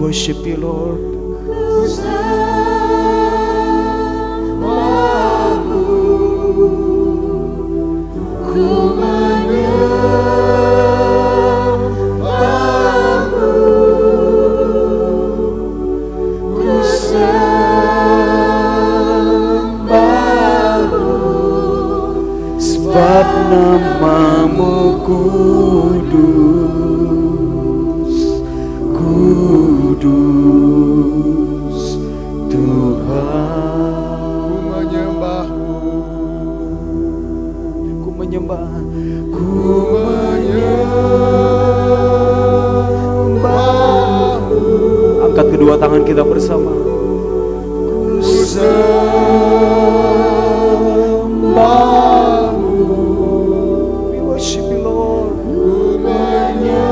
worship you, Lord. Sebab namamu kudus, kudus Tuhan. Ku menyembahmu, Ku menyembah, ku menyembahmu. angkat kedua tangan kita bersama. Ku sembahmu, We worship you, Lord. ku menyembahmu.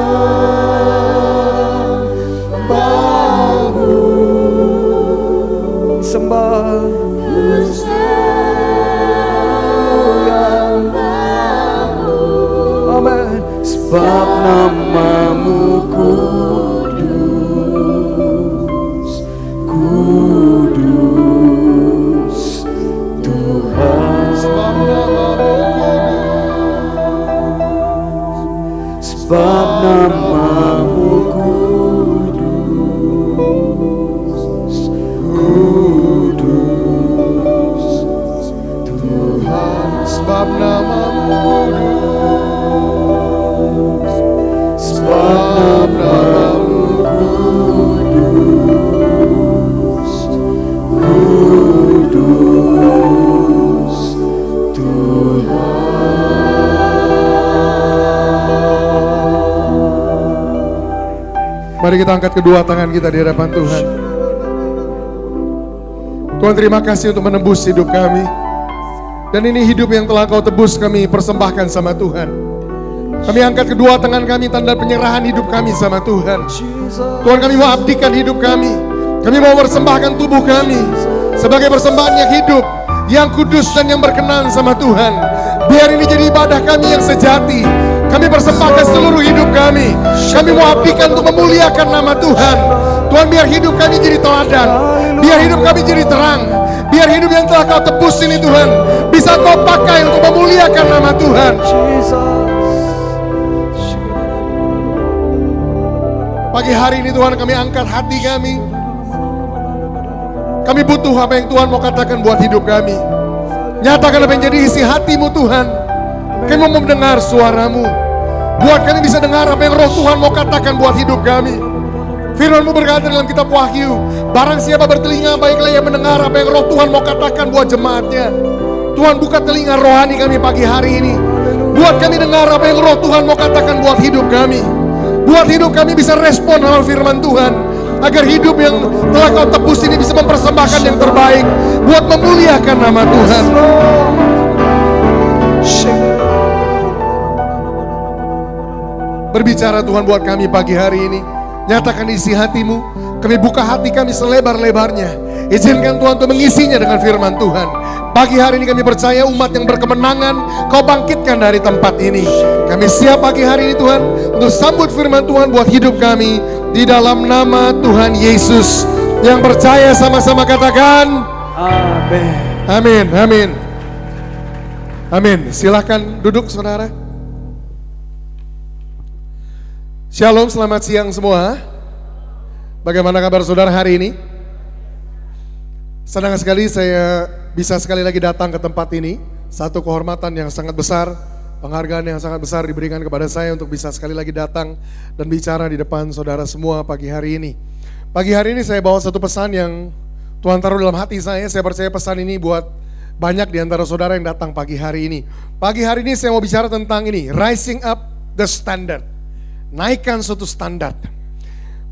Sembah. Amen. Sebab namamu kudus, kudus Tuhan. Sebab namamu Sebab namamu kudus, kudus Tuhan. sebab namamu kudus, Sebab namamu kudus, kudus Tuhan. Mari kita angkat kedua tangan kita di hadapan Tuhan. Tuhan, terima kasih untuk menebus hidup kami. Dan ini hidup yang telah Kau tebus, kami persembahkan sama Tuhan. Kami angkat kedua tangan kami, tanda penyerahan hidup kami sama Tuhan. Tuhan, kami mau abdikan hidup kami. Kami mau persembahkan tubuh kami sebagai persembahan yang hidup, yang kudus dan yang berkenan sama Tuhan. Biar ini jadi ibadah kami yang sejati. Kami persembahkan seluruh hidup kami. Kami mau abdikan untuk memuliakan nama Tuhan. Tuhan, biar hidup kami jadi teladan. Biar hidup kami jadi terang. Biar hidup yang telah Kau tebus ini Tuhan bisa Kau pakai untuk memuliakan nama Tuhan. Pagi hari ini Tuhan, kami angkat hati kami. Kami butuh apa yang Tuhan mau katakan buat hidup kami. Nyatakan apa yang jadi isi hatimu Tuhan. Kami mau mendengar suaramu. Buat kami bisa dengar apa yang roh Tuhan mau katakan buat hidup kami. Firman-Mu berkata dalam kitab Wahyu, barang siapa bertelinga baiklah ia mendengar apa yang roh Tuhan mau katakan buat jemaatnya. Tuhan, buka telinga rohani kami pagi hari ini. Buat kami dengar apa yang roh Tuhan mau katakan buat hidup kami. Buat hidup kami bisa respon sama firman Tuhan. Agar hidup yang telah Kau tebus ini bisa mempersembahkan yang terbaik buat memuliakan nama Tuhan. Berbicara Tuhan buat kami pagi hari ini. Nyatakan isi hatimu. Kami buka hati kami selebar-lebarnya. Izinkan Tuhan untuk mengisinya dengan firman Tuhan. Pagi hari ini kami percaya umat yang berkemenangan Kau bangkitkan dari tempat ini. Kami siap pagi hari ini Tuhan untuk sambut firman Tuhan buat hidup kami. Di dalam nama Tuhan Yesus. Yang percaya sama-sama katakan Amin. amin, amin. Amin. Silahkan duduk saudara. Shalom, selamat siang semua. Bagaimana kabar saudara hari ini? Senang sekali saya bisa sekali lagi datang ke tempat ini. Satu kehormatan yang sangat besar, penghargaan yang sangat besar diberikan kepada saya untuk bisa sekali lagi datang dan bicara di depan saudara semua pagi hari ini. Pagi hari ini saya bawa satu pesan yang Tuhan taruh dalam hati saya. Saya percaya pesan ini buat banyak di antara saudara yang datang pagi hari ini. Pagi hari ini saya mau bicara tentang ini, rising up the standard. Naikkan suatu standar.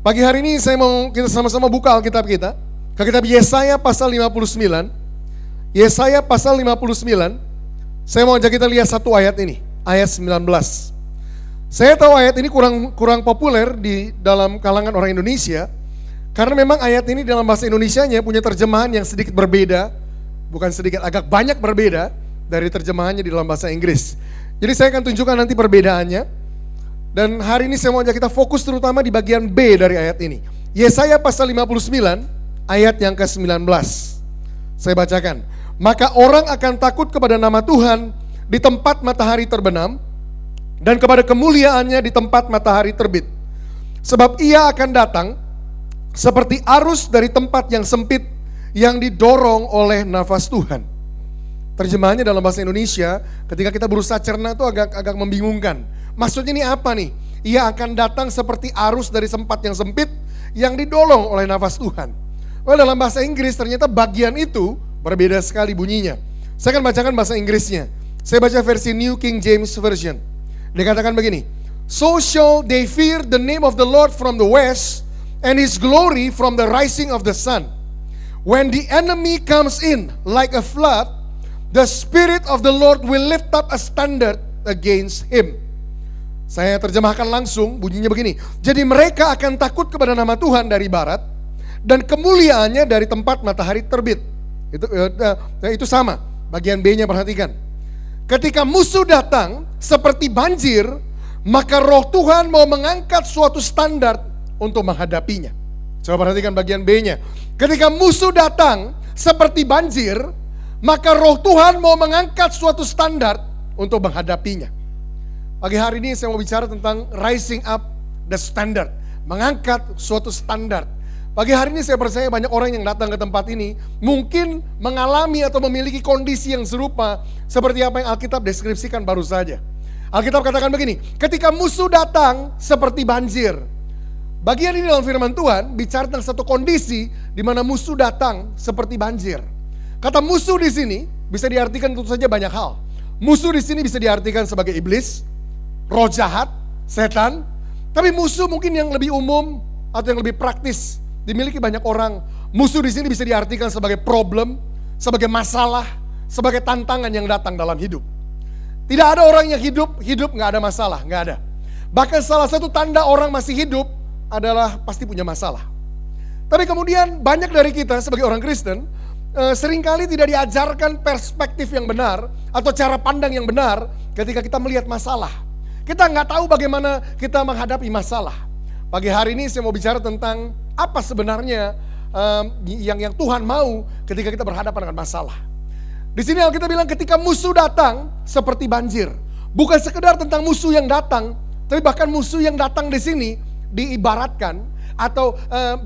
Pagi hari ini saya mau kita sama-sama buka Alkitab kita ke kitab Yesaya pasal 59. Yesaya pasal 59. Saya mau ajak kita lihat satu ayat ini, ayat 19. Saya tahu ayat ini kurang populer di dalam kalangan orang Indonesia karena memang ayat ini dalam bahasa Indonesianya punya terjemahan yang sedikit berbeda, bukan sedikit, agak banyak berbeda dari terjemahannya di dalam bahasa Inggris. Jadi saya akan tunjukkan nanti perbedaannya. Dan hari ini saya mau ajak kita fokus terutama di bagian B dari ayat ini. Yesaya pasal 59 ayat yang ke-19. Saya bacakan. Maka orang akan takut kepada nama Tuhan di tempat matahari terbenam, dan kepada kemuliaannya di tempat matahari terbit. Sebab ia akan datang seperti arus dari tempat yang sempit yang didorong oleh nafas Tuhan. Terjemahannya dalam bahasa Indonesia, ketika kita berusaha cerna itu agak membingungkan. Maksudnya ini apa nih? Ia akan datang seperti arus dari tempat yang sempit yang didorong oleh nafas Tuhan. Well, dalam bahasa Inggris ternyata bagian itu berbeda sekali bunyinya. Saya akan bacakan bahasa Inggrisnya. Saya baca versi New King James Version. Dikatakan begini, so shall they fear the name of the Lord from the west, and his glory from the rising of the sun. When the enemy comes in like a flood, the Spirit of the Lord will lift up a standard against him. Saya terjemahkan langsung, bunyinya begini. Jadi mereka akan takut kepada nama Tuhan dari barat, dan kemuliaannya dari tempat matahari terbit. Itu sama, bagian B-nya perhatikan. Ketika musuh datang seperti banjir, maka roh Tuhan mau mengangkat suatu standar untuk menghadapinya. Coba perhatikan bagian B-nya. Ketika musuh datang seperti banjir, maka roh Tuhan mau mengangkat suatu standar untuk menghadapinya. Pagi hari ini saya mau bicara tentang rising up the standard, mengangkat suatu standar. Pagi hari ini saya percaya banyak orang yang datang ke tempat ini mungkin mengalami atau memiliki kondisi yang serupa seperti apa yang Alkitab deskripsikan baru saja. Alkitab katakan begini, ketika musuh datang seperti banjir. Bagian ini dalam firman Tuhan bicara tentang satu kondisi di mana musuh datang seperti banjir. Kata musuh di sini bisa diartikan tentu saja banyak hal. Musuh di sini bisa diartikan sebagai iblis, roh jahat, setan. Tapi musuh mungkin yang lebih umum atau yang lebih praktis dimiliki banyak orang. Musuh di sini bisa diartikan sebagai problem, sebagai masalah, sebagai tantangan yang datang dalam hidup. Tidak ada orang yang hidup nggak ada masalah, nggak ada. Bahkan salah satu tanda orang masih hidup adalah pasti punya masalah. Tapi kemudian banyak dari kita sebagai orang Kristen seringkali tidak diajarkan perspektif yang benar atau cara pandang yang benar ketika kita melihat masalah. Kita nggak tahu bagaimana kita menghadapi masalah. Pagi hari ini saya mau bicara tentang apa sebenarnya yang Tuhan mau ketika kita berhadapan dengan masalah. Di sini Alkitab bilang ketika musuh datang seperti banjir. Bukan sekedar tentang musuh yang datang, tapi bahkan musuh yang datang di sini diibaratkan atau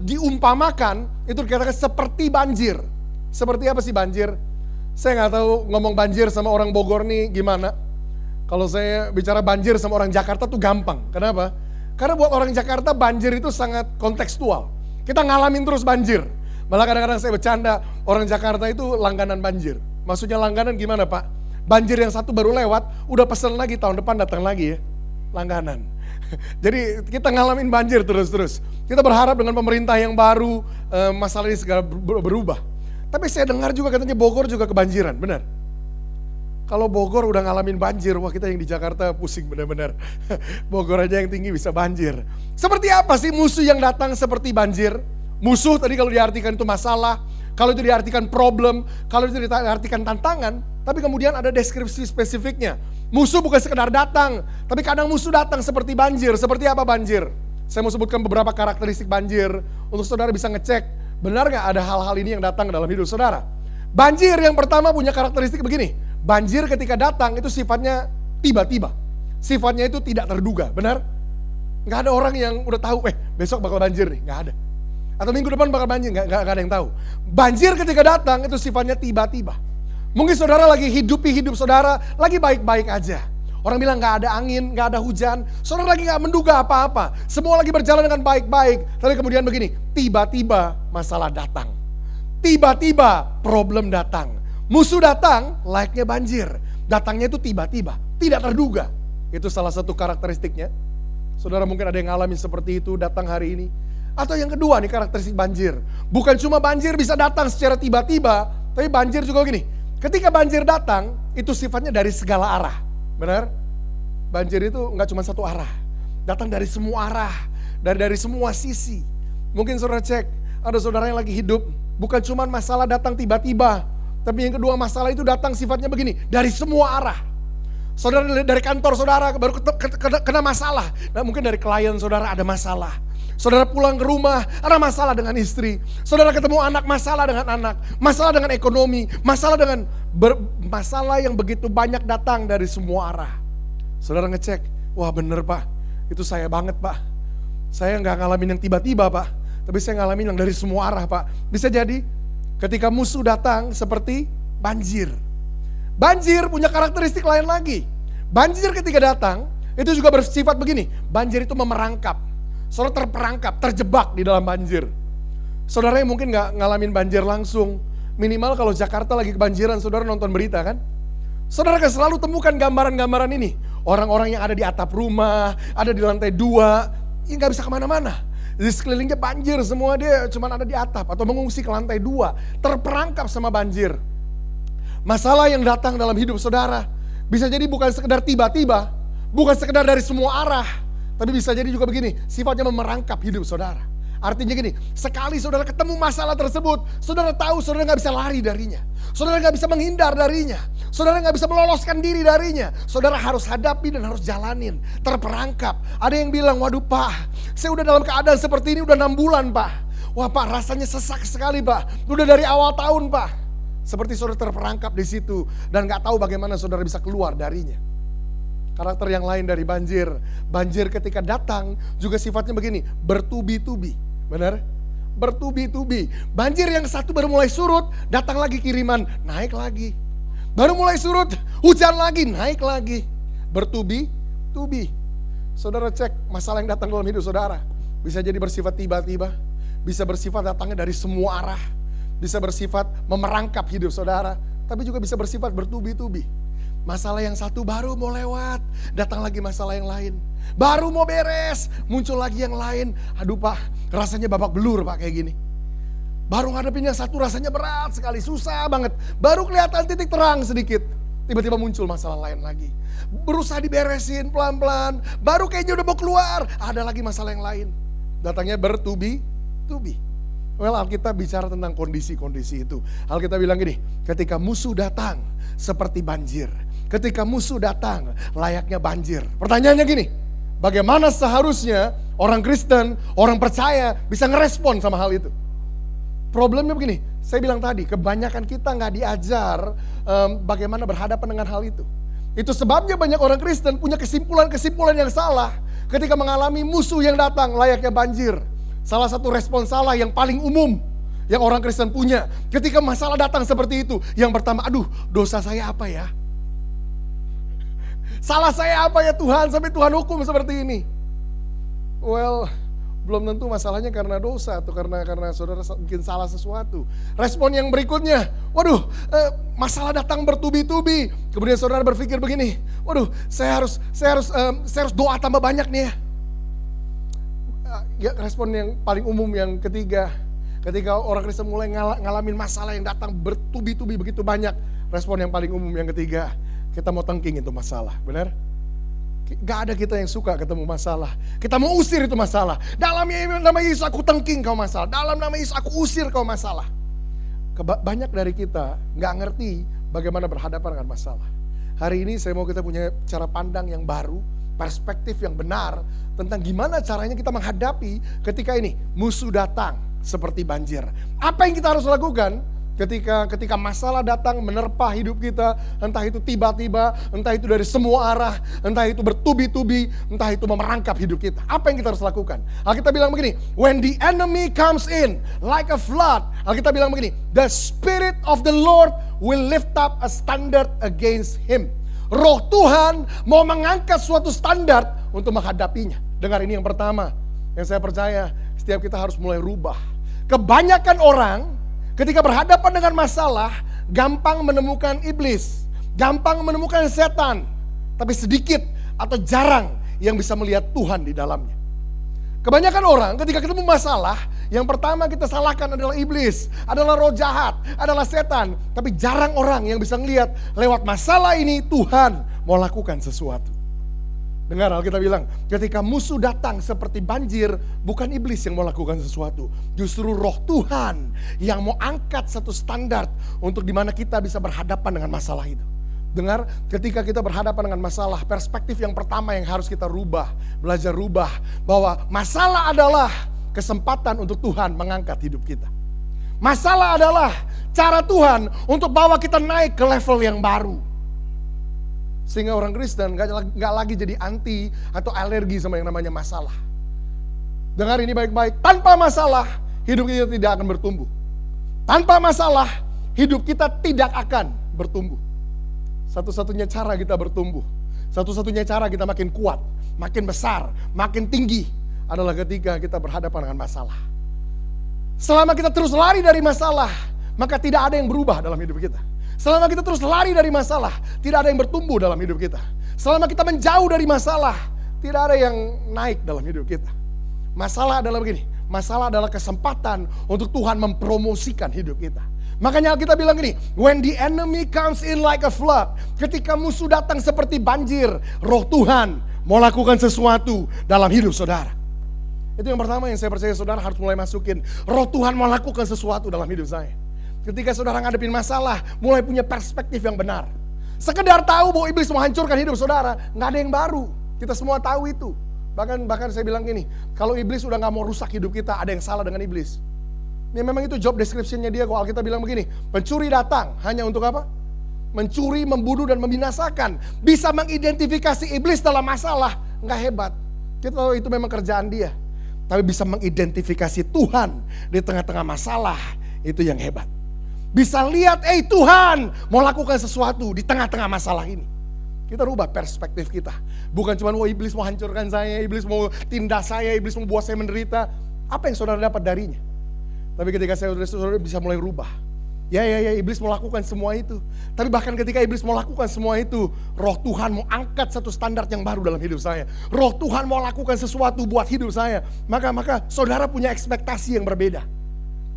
diumpamakan itu dikatakan seperti banjir. Seperti apa sih banjir? Saya nggak tahu ngomong banjir sama orang Bogor nih gimana. Kalau saya bicara banjir sama orang Jakarta tuh gampang. Kenapa? Karena buat orang Jakarta banjir itu sangat kontekstual. Kita ngalamin terus banjir. Malah kadang-kadang saya bercanda, orang Jakarta itu langganan banjir. Maksudnya langganan gimana Pak? Banjir yang satu baru lewat, udah pesen lagi tahun depan datang lagi ya. Langganan. Jadi kita ngalamin banjir terus-terus. Kita berharap dengan pemerintah yang baru, masalah ini segera berubah. Tapi saya dengar juga katanya Bogor juga kebanjiran, benar? Kalau Bogor udah ngalamin banjir, wah kita yang di Jakarta pusing benar-benar. Bogor aja yang tinggi bisa banjir. Seperti apa sih musuh yang datang seperti banjir? Musuh tadi kalau diartikan itu masalah, kalau itu diartikan problem, kalau itu diartikan tantangan, tapi kemudian ada deskripsi spesifiknya. Musuh bukan sekedar datang, tapi kadang musuh datang seperti banjir. Seperti apa banjir? Saya mau sebutkan beberapa karakteristik banjir untuk saudara bisa ngecek, benar gak ada hal-hal ini yang datang ke dalam hidup saudara? Banjir yang pertama punya karakteristik begini. Banjir ketika datang itu sifatnya tiba-tiba. Sifatnya itu tidak terduga, benar? Gak ada orang yang udah tahu, besok bakal banjir nih, gak ada. Atau minggu depan bakal banjir, gak ada yang tahu. Banjir ketika datang itu sifatnya tiba-tiba. Mungkin saudara lagi hidupi hidup saudara, lagi baik-baik aja. Orang bilang gak ada angin, gak ada hujan. Saudara lagi gak menduga apa-apa. Semua lagi berjalan dengan baik-baik. Tapi kemudian begini, tiba-tiba masalah datang. Tiba-tiba problem datang. Musuh datang, layaknya banjir. Datangnya itu tiba-tiba, tidak terduga. Itu salah satu karakteristiknya. Saudara mungkin ada yang ngalamin seperti itu datang hari ini. Atau yang kedua nih karakteristik banjir. Bukan cuma banjir bisa datang secara tiba-tiba, tapi banjir juga gini. Ketika banjir datang, itu sifatnya dari segala arah. Benar? Banjir itu nggak cuma satu arah. Datang dari semua arah, dari semua sisi. Mungkin saudara cek, ada saudara yang lagi hidup, bukan cuma masalah datang tiba-tiba. Tapi yang kedua masalah itu datang sifatnya begini, dari semua arah. Saudara dari kantor saudara baru kena masalah. Nah, mungkin dari klien saudara ada masalah. Saudara pulang ke rumah, ada masalah dengan istri. Saudara ketemu anak, masalah dengan anak. Masalah dengan ekonomi, masalah dengan masalah yang begitu banyak datang dari semua arah. Saudara ngecek, wah bener Pak, itu saya banget Pak. Saya nggak ngalamin yang tiba-tiba Pak, tapi saya ngalamin yang dari semua arah Pak. Bisa jadi ketika musuh datang seperti banjir. Banjir punya karakteristik lain lagi. Banjir ketika datang, itu juga bersifat begini. Banjir itu memerangkap. Saudara terperangkap, terjebak di dalam banjir. Saudara yang mungkin gak ngalamin banjir langsung. Minimal kalau Jakarta lagi kebanjiran, saudara nonton berita kan. Saudara kan selalu temukan gambaran-gambaran ini. Orang-orang yang ada di atap rumah, ada di lantai 2, ini gak bisa kemana-mana. Di sekelilingnya banjir, semua dia cuma ada di atap atau mengungsi ke lantai 2. Terperangkap sama banjir. Masalah yang datang dalam hidup saudara bisa jadi bukan sekedar tiba-tiba, bukan sekedar dari semua arah, tapi bisa jadi juga begini, sifatnya memerangkap hidup saudara. Artinya gini, sekali saudara ketemu masalah tersebut, saudara tahu saudara gak bisa lari darinya. Saudara gak bisa menghindar darinya. Saudara gak bisa meloloskan diri darinya. Saudara harus hadapi dan harus jalanin. Terperangkap. Ada yang bilang, waduh Pak, saya udah dalam keadaan seperti ini udah 6 bulan Pak. Wah Pak, rasanya sesak sekali Pak. Udah dari awal tahun Pak. Seperti saudara terperangkap di situ dan gak tahu bagaimana saudara bisa keluar darinya. Karakter yang lain dari banjir. Banjir ketika datang juga sifatnya begini, bertubi-tubi. Benar? Bertubi-tubi. Banjir yang satu baru mulai surut, datang lagi kiriman, naik lagi. Baru mulai surut, hujan lagi, naik lagi. Bertubi-tubi. Saudara cek masalah yang datang dalam hidup saudara. Bisa jadi bersifat tiba-tiba, bisa bersifat datangnya dari semua arah, bisa bersifat memerangkap hidup saudara, tapi juga bisa bersifat bertubi-tubi. Masalah yang satu baru mau lewat, datang lagi masalah yang lain. Baru mau beres, muncul lagi yang lain. Aduh Pak, rasanya babak belur Pak kayak gini. Baru ngadepin yang satu rasanya berat sekali, susah banget. Baru kelihatan titik terang sedikit, tiba-tiba muncul masalah lain lagi. Berusaha diberesin pelan-pelan, baru kayaknya udah mau keluar, ada lagi masalah yang lain. Datangnya bertubi-tubi. Well, Alkitab bicara tentang kondisi-kondisi itu. Alkitab bilang gini, ketika musuh datang seperti banjir. Ketika musuh datang layaknya banjir. Pertanyaannya gini, bagaimana seharusnya orang Kristen, orang percaya bisa ngerespon sama hal itu? Problemnya begini, saya bilang tadi, kebanyakan kita nggak diajar bagaimana berhadapan dengan hal itu. Itu sebabnya banyak orang Kristen punya kesimpulan-kesimpulan yang salah ketika mengalami musuh yang datang layaknya banjir. Salah satu respon salah yang paling umum yang orang Kristen punya ketika masalah datang seperti itu. Yang pertama, aduh dosa saya apa ya? Salah saya apa ya Tuhan sampai Tuhan hukum seperti ini? Well, belum tentu masalahnya karena dosa atau karena saudara mungkin salah sesuatu. Respon yang berikutnya, waduh masalah datang bertubi-tubi. Kemudian saudara berpikir begini, waduh saya harus doa tambah banyak nih ya. Ya, respon yang paling umum yang ketiga, ketika orang Kristen mulai ngalamin masalah yang datang bertubi-tubi begitu banyak, respon yang paling umum yang ketiga, kita mau tengking itu masalah, benar? Gak ada kita yang suka ketemu masalah. Kita mau usir itu masalah. Dalam nama Yesus aku tengking kau masalah. Dalam nama Yesus aku usir kau masalah. Banyak dari kita gak ngerti bagaimana berhadapan dengan masalah. Hari ini saya mau kita punya cara pandang yang baru, perspektif yang benar tentang gimana caranya kita menghadapi ketika ini musuh datang seperti banjir. Apa yang kita harus lakukan ketika masalah datang menerpa hidup kita, entah itu tiba-tiba, entah itu dari semua arah, entah itu bertubi-tubi, entah itu memerangkap hidup kita. Apa yang kita harus lakukan? Alkitab bilang begini, when the enemy comes in like a flood, Alkitab bilang begini, the Spirit of the Lord will lift up a standard against him. Roh Tuhan mau mengangkat suatu standar untuk menghadapinya. Dengar ini yang pertama, yang saya percaya setiap kita harus mulai rubah. Kebanyakan orang ketika berhadapan dengan masalah gampang menemukan iblis, gampang menemukan setan, tapi sedikit atau jarang yang bisa melihat Tuhan di dalamnya. Kebanyakan orang ketika ketemu masalah, yang pertama kita salahkan adalah iblis, adalah roh jahat, adalah setan. Tapi jarang orang yang bisa melihat lewat masalah ini Tuhan mau lakukan sesuatu. Dengar Alkitab bilang, ketika musuh datang seperti banjir, bukan iblis yang mau lakukan sesuatu. Justru roh Tuhan yang mau angkat satu standar untuk dimana kita bisa berhadapan dengan masalah itu. Dengar, ketika kita berhadapan dengan masalah, perspektif yang pertama yang harus kita rubah, belajar rubah, bahwa masalah adalah kesempatan untuk Tuhan mengangkat hidup kita. Masalah adalah cara Tuhan untuk bawa kita naik ke level yang baru. Sehingga orang Kristen gak lagi jadi anti atau alergi sama yang namanya masalah. Dengar ini baik-baik, tanpa masalah hidup kita tidak akan bertumbuh. Tanpa masalah hidup kita tidak akan bertumbuh. Satu-satunya cara kita bertumbuh, satu-satunya cara kita makin kuat, makin besar, makin tinggi adalah ketika kita berhadapan dengan masalah. Selama kita terus lari dari masalah, maka tidak ada yang berubah dalam hidup kita. Selama kita terus lari dari masalah, tidak ada yang bertumbuh dalam hidup kita. Selama kita menjauh dari masalah, tidak ada yang naik dalam hidup kita. Masalah adalah begini, masalah adalah kesempatan untuk Tuhan mempromosikan hidup kita. Makanya Alkitab bilang gini, when the enemy comes in like a flood, ketika musuh datang seperti banjir, Roh Tuhan mau lakukan sesuatu dalam hidup saudara. Itu yang pertama yang saya percaya saudara harus mulai masukin. Roh Tuhan mau lakukan sesuatu dalam hidup saya. Ketika saudara ngadepin masalah, mulai punya perspektif yang benar. Sekedar tahu bahwa iblis mau hancurkan hidup saudara, nggak ada yang baru. Kita semua tahu itu. Bahkan saya bilang gini, kalau iblis udah nggak mau rusak hidup kita, ada yang salah dengan iblis. Ini memang itu job description-nya dia. Kalau Alkitab bilang begini, pencuri datang hanya untuk apa? Mencuri, membunuh, dan membinasakan. Bisa mengidentifikasi iblis dalam masalah, nggak hebat. Kita tahu itu memang kerjaan dia. Tapi bisa mengidentifikasi Tuhan di tengah-tengah masalah, itu yang hebat. Bisa lihat, Tuhan mau lakukan sesuatu di tengah-tengah masalah ini. Kita rubah perspektif kita. Bukan cuma, iblis mau hancurkan saya, iblis mau tindas saya, iblis mau buat saya menderita. Apa yang saudara dapat darinya? Tapi ketika saudara bisa mulai rubah. Ya, iblis mau lakukan semua itu. Tapi bahkan ketika iblis mau lakukan semua itu, Roh Tuhan mau angkat satu standar yang baru dalam hidup saya. Roh Tuhan mau lakukan sesuatu buat hidup saya. Maka saudara punya ekspektasi yang berbeda.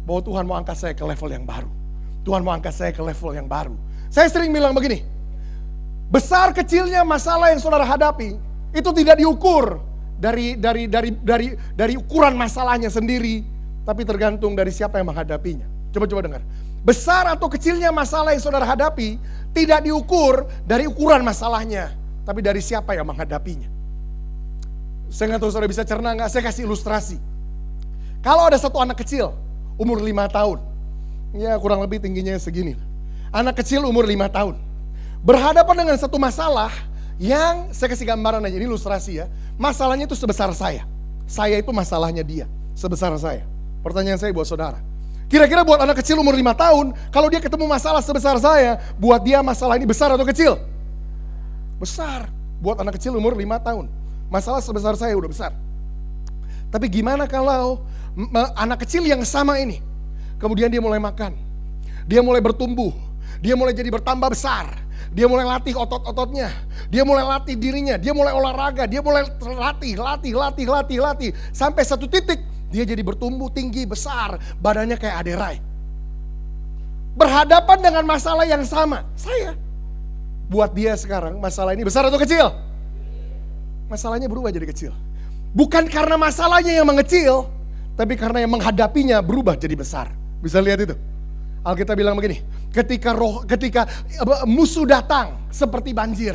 Bahwa Tuhan mau angkat saya ke level yang baru. Tuhan mau angkat saya ke level yang baru. Saya sering bilang begini, besar kecilnya masalah yang saudara hadapi itu tidak diukur dari ukuran masalahnya sendiri, tapi tergantung dari siapa yang menghadapinya. Coba dengar. Besar atau kecilnya masalah yang saudara hadapi tidak diukur dari ukuran masalahnya, tapi dari siapa yang menghadapinya. Saya nggak tahu saudara bisa cerna nggak? Saya kasih ilustrasi. Kalau ada satu anak kecil umur 5 tahun, ya kurang lebih tingginya segini. Anak kecil umur 5 tahun berhadapan dengan satu masalah yang saya kasih gambaran aja, ini ilustrasi ya. Masalahnya itu sebesar saya. Saya itu masalahnya dia, sebesar saya. Pertanyaan saya buat saudara, kira-kira buat anak kecil umur 5 tahun, kalau dia ketemu masalah sebesar saya, buat dia masalah ini besar atau kecil? Besar. Buat anak kecil umur 5 tahun, masalah sebesar saya udah besar. Tapi gimana kalau anak kecil yang sama ini, kemudian dia mulai makan, dia mulai bertumbuh, dia mulai jadi bertambah besar, dia mulai latih otot-ototnya, dia mulai latih dirinya, dia mulai olahraga, dia mulai latih, sampai satu titik dia jadi bertumbuh tinggi, besar, badannya kayak aderai. Berhadapan dengan masalah yang sama, saya. Buat dia sekarang masalah ini besar atau kecil? Masalahnya berubah jadi kecil. Bukan karena masalahnya yang mengecil, tapi karena yang menghadapinya berubah jadi besar. Bisa lihat itu? Alkitab bilang begini, ketika musuh datang seperti banjir.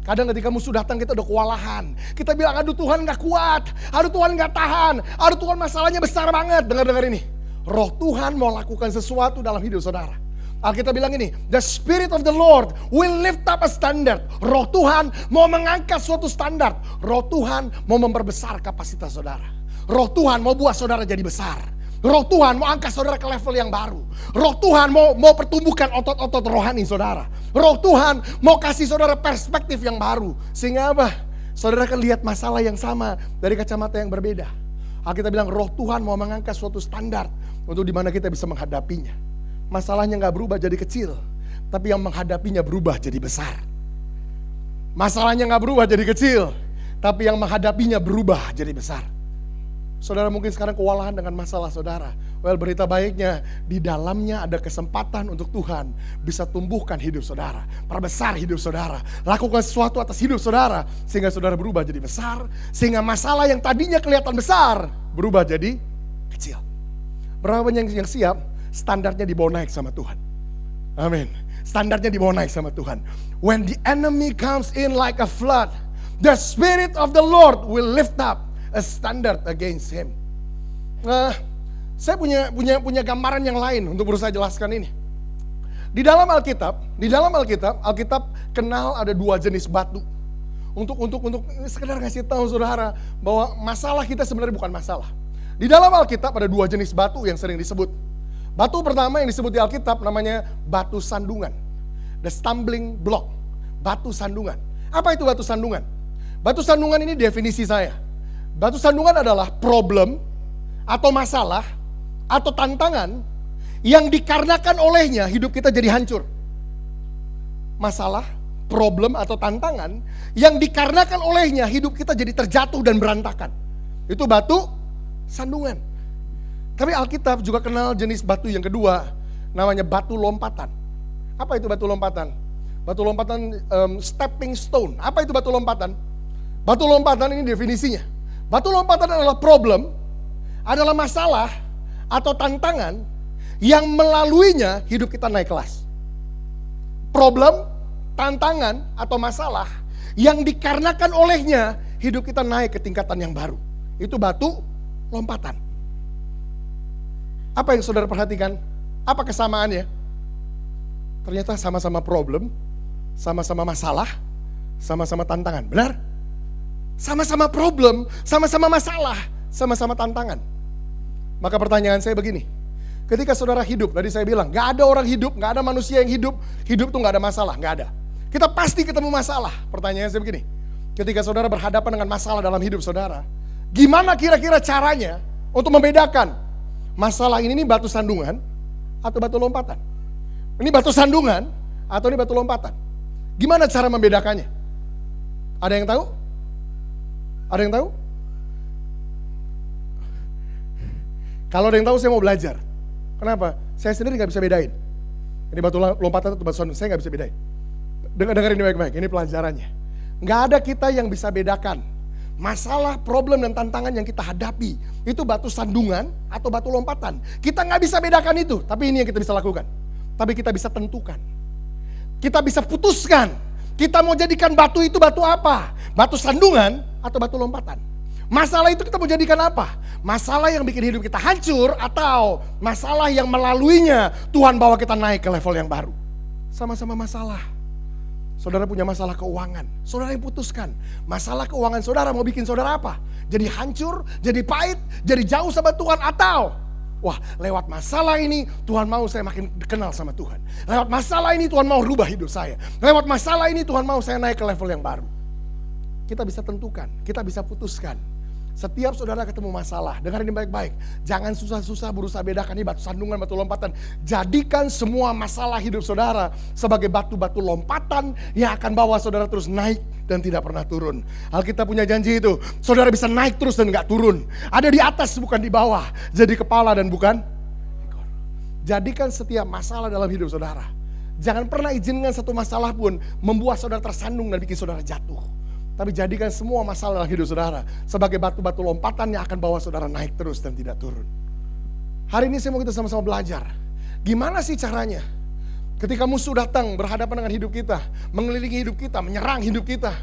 Kadang ketika musuh datang kita udah kewalahan. Kita bilang, aduh Tuhan gak kuat, aduh Tuhan gak tahan, aduh Tuhan masalahnya besar banget. Dengar ini, Roh Tuhan mau lakukan sesuatu dalam hidup saudara. Alkitab bilang ini, the Spirit of the Lord will lift up a standard. Roh Tuhan mau mengangkat suatu standar. Roh Tuhan mau memperbesar kapasitas saudara. Roh Tuhan mau buat saudara jadi besar. Roh Tuhan mau angkat saudara ke level yang baru. Roh Tuhan mau pertumbuhkan otot-otot rohani saudara. Roh Tuhan mau kasih saudara perspektif yang baru. Sehingga apa? Saudara akan lihat masalah yang sama dari kacamata yang berbeda. Alkitab bilang Roh Tuhan mau mengangkat suatu standar untuk dimana kita bisa menghadapinya. Masalahnya gak berubah jadi kecil, tapi yang menghadapinya berubah jadi besar. Masalahnya gak berubah jadi kecil, tapi yang menghadapinya berubah jadi besar. Saudara mungkin sekarang kewalahan dengan masalah saudara. Well, berita baiknya di dalamnya ada kesempatan untuk Tuhan bisa tumbuhkan hidup saudara, perbesar hidup saudara, lakukan sesuatu atas hidup saudara sehingga saudara berubah jadi besar, sehingga masalah yang tadinya kelihatan besar berubah jadi kecil. Berapa banyak yang siap standarnya dibawa naik sama Tuhan? Amin. Standarnya dibawa naik sama Tuhan. When the enemy comes in like a flood, the Spirit of the Lord will lift up a standard against him. Nah, saya punya gambaran yang lain untuk berusaha jelaskan ini. Di dalam Alkitab kenal ada dua jenis batu. Untuk sekedar kasih tahu saudara bahwa masalah kita sebenarnya bukan masalah. Di dalam Alkitab ada dua jenis batu yang sering disebut. Batu pertama yang disebut di Alkitab namanya batu sandungan. The stumbling block. Batu sandungan. Apa itu batu sandungan? Batu sandungan ini definisi saya. Batu sandungan adalah problem atau masalah atau tantangan yang dikarenakan olehnya hidup kita jadi hancur. Masalah, problem atau tantangan yang dikarenakan olehnya hidup kita jadi terjatuh dan berantakan. Itu batu sandungan. Tapi Alkitab juga kenal jenis batu yang kedua, namanya batu lompatan. Apa itu batu lompatan? Batu lompatan stepping stone. Apa itu batu lompatan? Batu lompatan ini definisinya. Batu lompatan adalah problem, adalah masalah atau tantangan yang melaluinya hidup kita naik kelas. Problem, tantangan atau masalah yang dikarenakan olehnya hidup kita naik ke tingkatan yang baru. Itu batu lompatan. Apa yang saudara perhatikan? Apa kesamaannya? Ternyata sama-sama problem, sama-sama masalah, sama-sama tantangan. Benar? Sama-sama problem, sama-sama masalah, sama-sama tantangan. Maka pertanyaan saya begini. Ketika saudara hidup, tadi saya bilang, gak ada orang hidup, gak ada manusia yang hidup tuh gak ada masalah, gak ada. Kita pasti ketemu masalah. Pertanyaan saya begini. Ketika saudara berhadapan dengan masalah dalam hidup saudara, gimana kira-kira caranya untuk membedakan masalah ini batu sandungan atau batu lompatan? Ini batu sandungan atau ini batu lompatan? Gimana cara membedakannya? Ada yang tahu? Ada yang tahu? Kalau ada yang tahu saya mau belajar. Kenapa? Saya sendiri gak bisa bedain. Ini batu lompatan atau batu sandungan, saya gak bisa bedain. Dengar ini baik-baik, ini pelajarannya. Gak ada kita yang bisa bedakan masalah, problem, dan tantangan yang kita hadapi. Itu batu sandungan atau batu lompatan. Kita gak bisa bedakan itu, tapi ini yang kita bisa lakukan. Tapi kita bisa tentukan. Kita bisa putuskan. Kita mau jadikan batu itu batu apa? Batu sandungan atau batu lompatan? Masalah itu kita mau jadikan apa? Masalah yang bikin hidup kita hancur atau masalah yang melaluinya Tuhan bawa kita naik ke level yang baru? Sama-sama masalah. Saudara punya masalah keuangan, saudara yang putuskan. Masalah keuangan saudara mau bikin saudara apa? Jadi hancur, jadi pahit, jadi jauh sama Tuhan atau wah, lewat masalah ini Tuhan mau saya makin kenal sama Tuhan. Lewat masalah ini Tuhan mau rubah hidup saya. Lewat masalah ini Tuhan mau saya naik ke level yang baru. Kita bisa tentukan, kita bisa putuskan. Setiap saudara ketemu masalah, dengarin baik-baik. Jangan susah-susah berusaha bedakan ini batu sandungan, batu lompatan. Jadikan semua masalah hidup saudara sebagai batu-batu lompatan yang akan bawa saudara terus naik dan tidak pernah turun. Alkitab punya janji itu, saudara bisa naik terus dan gak turun. Ada di atas bukan di bawah, jadi kepala dan bukan ekor. Jadikan setiap masalah dalam hidup saudara. Jangan pernah izinkan satu masalah pun membuat saudara tersandung dan bikin saudara jatuh. Tapi jadikan semua masalah dalam hidup saudara sebagai batu-batu lompatan yang akan bawa saudara naik terus dan tidak turun. Hari ini saya mau kita sama-sama belajar. Gimana sih caranya? Ketika musuh datang berhadapan dengan hidup kita, mengelilingi hidup kita, menyerang hidup kita.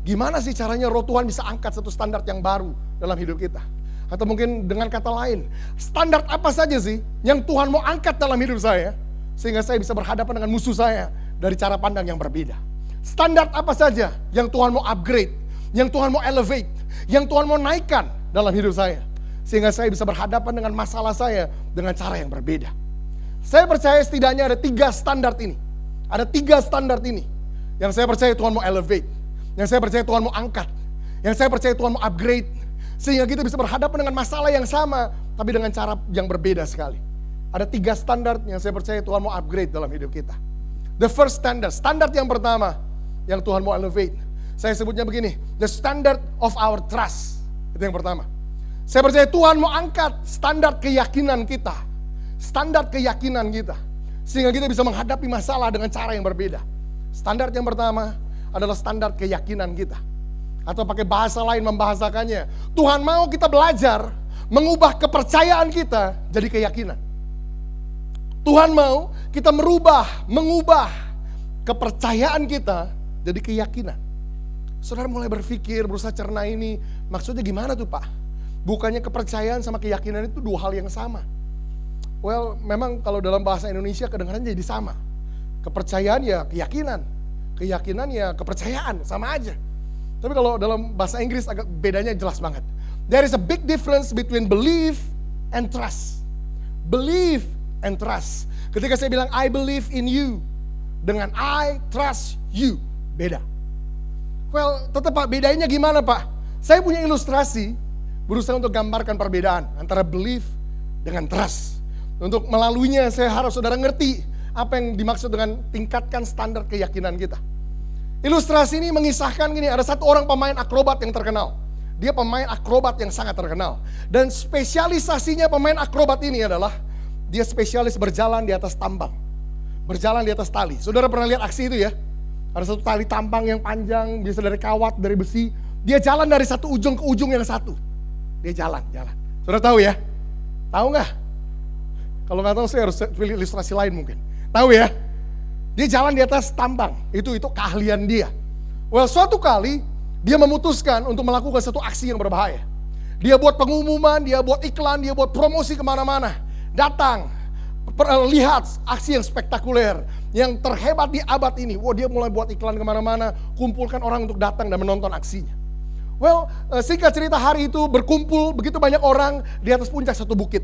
Gimana sih caranya roh Tuhan bisa angkat satu standar yang baru dalam hidup kita? Atau mungkin dengan kata lain, standar apa saja sih yang Tuhan mau angkat dalam hidup saya? Sehingga saya bisa berhadapan dengan musuh saya dari cara pandang yang berbeda. Standar apa saja yang Tuhan mau upgrade, yang Tuhan mau elevate, yang Tuhan mau naikkan dalam hidup saya. Sehingga saya bisa berhadapan dengan masalah saya dengan cara yang berbeda. Saya percaya setidaknya ada 3 standar ini. Ada 3 standar ini. Yang saya percaya Tuhan mau elevate. Yang saya percaya Tuhan mau angkat. Yang saya percaya Tuhan mau upgrade. Sehingga kita bisa berhadapan dengan masalah yang sama, tapi dengan cara yang berbeda sekali. Ada 3 standar yang saya percaya Tuhan mau upgrade dalam hidup kita. The first standard, standar yang pertama yang Tuhan mau elevate. Saya sebutnya begini, the standard of our trust. Itu yang pertama. Saya percaya Tuhan mau angkat standar keyakinan kita. Standar keyakinan kita. Sehingga kita bisa menghadapi masalah dengan cara yang berbeda. Standar yang pertama adalah standar keyakinan kita. Atau pakai bahasa lain membahasakannya, Tuhan mau kita belajar mengubah kepercayaan kita jadi keyakinan. Tuhan mau kita mengubah kepercayaan kita jadi keyakinan. Saudara mulai berpikir, berusaha cerna ini, maksudnya gimana tuh Pak? Bukannya kepercayaan sama keyakinan itu dua hal yang sama. Well, memang kalau dalam bahasa Indonesia kedengaran jadi sama. Kepercayaan ya keyakinan, keyakinan ya kepercayaan, sama aja. Tapi kalau dalam bahasa Inggris agak bedanya jelas banget. There is a big difference between belief and trust. Belief and trust. Ketika saya bilang I believe in you dengan I trust you, beda. Well, tetap Pak, bedanya gimana Pak? Saya punya ilustrasi, berusaha untuk gambarkan perbedaan antara belief dengan trust. Untuk melaluinya saya harap saudara ngerti apa yang dimaksud dengan tingkatkan standar keyakinan kita. Ilustrasi ini mengisahkan gini, ada satu orang pemain akrobat yang terkenal. Dia pemain akrobat yang sangat terkenal. Dan spesialisasinya pemain akrobat ini adalah dia spesialis berjalan di atas tambang. Berjalan di atas tali. Saudara pernah lihat aksi itu ya? Ada satu tali tambang yang panjang, biasa dari kawat, dari besi. Dia jalan dari satu ujung ke ujung yang satu. Dia jalan. Saudara tahu ya? Tahu nggak? Kalau nggak tahu saya harus pilih ilustrasi lain mungkin. Tahu ya? Dia jalan di atas tambang. Itu keahlian dia. Well, suatu kali dia memutuskan untuk melakukan satu aksi yang berbahaya. Dia buat pengumuman, dia buat iklan, dia buat promosi kemana-mana. Datang, lihat aksi yang spektakuler, yang terhebat di abad ini. Wah, dia mulai buat iklan kemana-mana, kumpulkan orang untuk datang dan menonton aksinya. Well, singkat cerita, hari itu berkumpul begitu banyak orang di atas puncak satu bukit.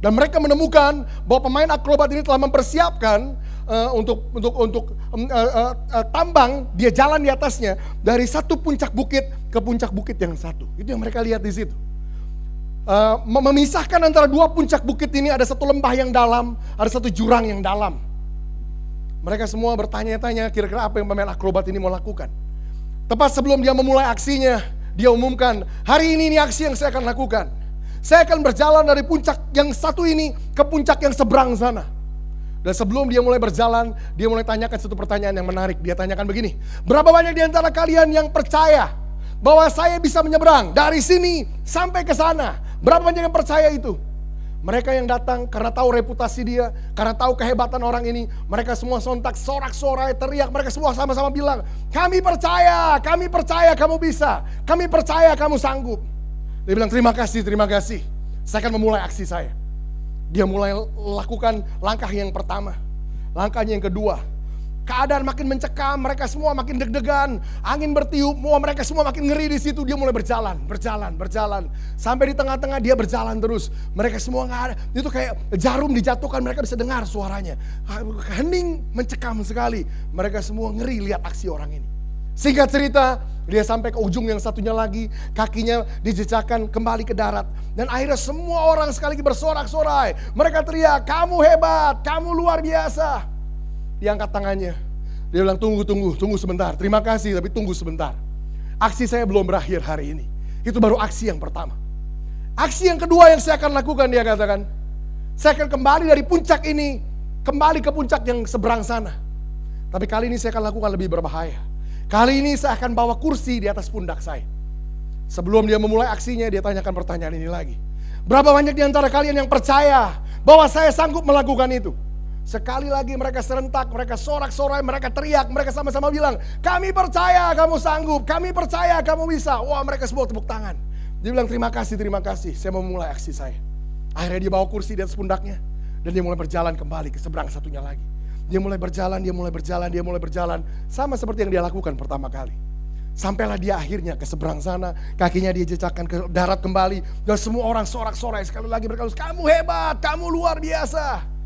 Dan mereka menemukan bahwa pemain akrobat ini telah mempersiapkan untuk tambang, dia jalan di atasnya dari satu puncak bukit ke puncak bukit yang satu. Itu yang mereka lihat di situ. Memisahkan antara dua puncak bukit ini ada satu lembah yang dalam, ada satu jurang yang dalam. Mereka semua bertanya-tanya kira-kira apa yang pemain akrobat ini mau lakukan. Tepat sebelum dia memulai aksinya, dia umumkan, hari ini aksi yang saya akan lakukan. Saya akan berjalan dari puncak yang satu ini ke puncak yang seberang sana. Dan sebelum dia mulai berjalan, dia mulai tanyakan satu pertanyaan yang menarik. Dia tanyakan begini, berapa banyak di antara kalian yang percaya bahwa saya bisa menyeberang dari sini sampai ke sana? Berapa banyak yang percaya itu? Mereka yang datang karena tahu reputasi dia, karena tahu kehebatan orang ini, mereka semua sontak sorak-sorai teriak, mereka semua sama-sama bilang, kami percaya kamu bisa, kami percaya kamu sanggup. Dia bilang terima kasih, saya akan memulai aksi saya. Dia mulai lakukan langkah yang pertama, langkahnya yang kedua. Keadaan makin mencekam, mereka semua makin deg-degan, angin bertiup, mereka semua makin ngeri di situ. Dia mulai berjalan. Sampai di tengah-tengah dia berjalan terus. Mereka semua nggak ada. Itu kayak jarum dijatuhkan, mereka bisa dengar suaranya. Hening, mencekam sekali. Mereka semua ngeri lihat aksi orang ini. Singkat cerita, dia sampai ke ujung yang satunya lagi, kakinya dijejakkan kembali ke darat. Dan akhirnya semua orang sekali lagi bersorak-sorai. Mereka teriak, kamu hebat, kamu luar biasa. Dia angkat tangannya, dia bilang tunggu sebentar, terima kasih tapi tunggu sebentar. Aksi saya belum berakhir hari ini. Itu baru aksi yang pertama. Aksi yang kedua yang saya akan lakukan, dia katakan, saya akan kembali dari puncak ini, kembali ke puncak yang seberang sana. Tapi kali ini saya akan lakukan lebih berbahaya. Kali ini saya akan bawa kursi di atas pundak saya. Sebelum dia memulai aksinya, dia tanyakan pertanyaan ini lagi. Berapa banyak di antara kalian yang percaya bahwa saya sanggup melakukan itu? Sekali lagi mereka serentak, mereka sorak-sorai, mereka teriak, mereka sama-sama bilang, kami percaya kamu sanggup, kami percaya kamu bisa. Wah, mereka semua tepuk tangan. Dia bilang terima kasih, saya mau memulai aksi saya. Akhirnya dia bawa kursi di atas pundaknya, dan dia mulai berjalan kembali ke seberang satunya lagi. Dia mulai berjalan, sama seperti yang dia lakukan pertama kali. Sampailah dia akhirnya ke seberang sana, kakinya dia jejakkan ke darat kembali, dan semua orang sorak-sorai sekali lagi berkata, kamu hebat, kamu luar biasa.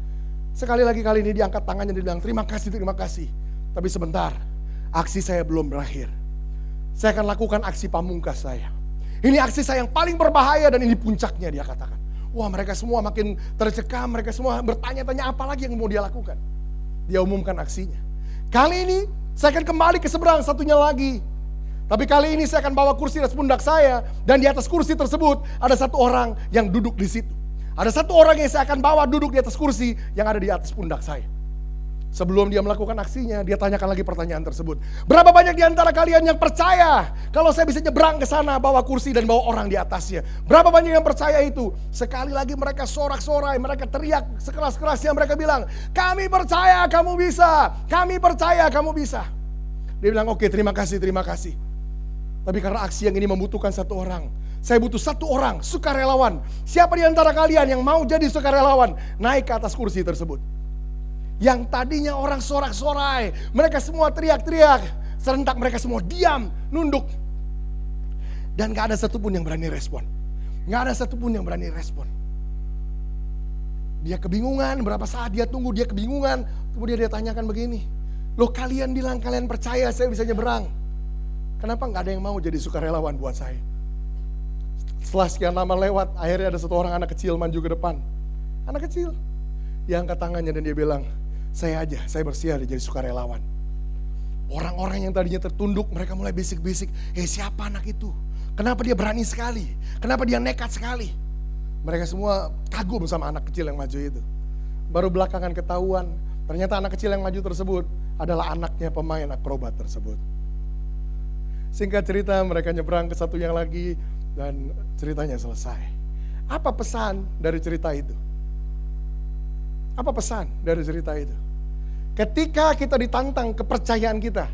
Sekali lagi kali ini dia angkat tangannya, dia bilang terima kasih. Tapi sebentar, aksi saya belum berakhir. Saya akan lakukan aksi pamungkas saya. Ini aksi saya yang paling berbahaya dan ini puncaknya, dia katakan. Wah, mereka semua makin tercekam, mereka semua bertanya-tanya apa lagi yang mau dia lakukan. Dia umumkan aksinya. Kali ini saya akan kembali ke seberang satunya lagi. Tapi kali ini saya akan bawa kursi di atas pundak saya, dan di atas kursi tersebut ada satu orang yang duduk di situ. Ada satu orang yang saya akan bawa duduk di atas kursi yang ada di atas pundak saya. Sebelum dia melakukan aksinya, dia tanyakan lagi pertanyaan tersebut. Berapa banyak di antara kalian yang percaya kalau saya bisa nyebrang ke sana, bawa kursi dan bawa orang di atasnya? Berapa banyak yang percaya itu? Sekali lagi mereka sorak-sorai, mereka teriak sekeras-kerasnya, mereka bilang, kami percaya kamu bisa, kami percaya kamu bisa. Dia bilang, oke, terima kasih, terima kasih. Tapi karena aksi yang ini membutuhkan satu orang, saya butuh satu orang, sukarelawan. Siapa di antara kalian yang mau jadi sukarelawan? Naik ke atas kursi tersebut. Yang tadinya orang sorak-sorai, mereka semua teriak-teriak, serentak mereka semua diam, nunduk. Dan gak ada satupun yang berani respon. Gak ada satupun yang berani respon. Dia kebingungan, berapa saat dia tunggu, dia kebingungan. Kemudian dia tanyakan begini, loh kalian bilang kalian percaya saya bisa nyeberang. Kenapa gak ada yang mau jadi sukarelawan buat saya? Setelah sekian lama lewat, akhirnya ada satu orang anak kecil maju ke depan. Anak kecil. Dia angkat tangannya dan dia bilang, saya aja, saya bersedia jadi sukarelawan. Orang-orang yang tadinya tertunduk, mereka mulai bisik-bisik, siapa anak itu? Kenapa dia berani sekali? Kenapa dia nekat sekali? Mereka semua kagum sama anak kecil yang maju itu. Baru belakangan ketahuan, ternyata anak kecil yang maju tersebut adalah anaknya pemain akrobat tersebut. Singkat cerita, mereka nyebrang ke satu yang lagi dan ceritanya selesai. Apa pesan dari cerita itu? Apa pesan dari cerita itu? Ketika kita ditantang kepercayaan kita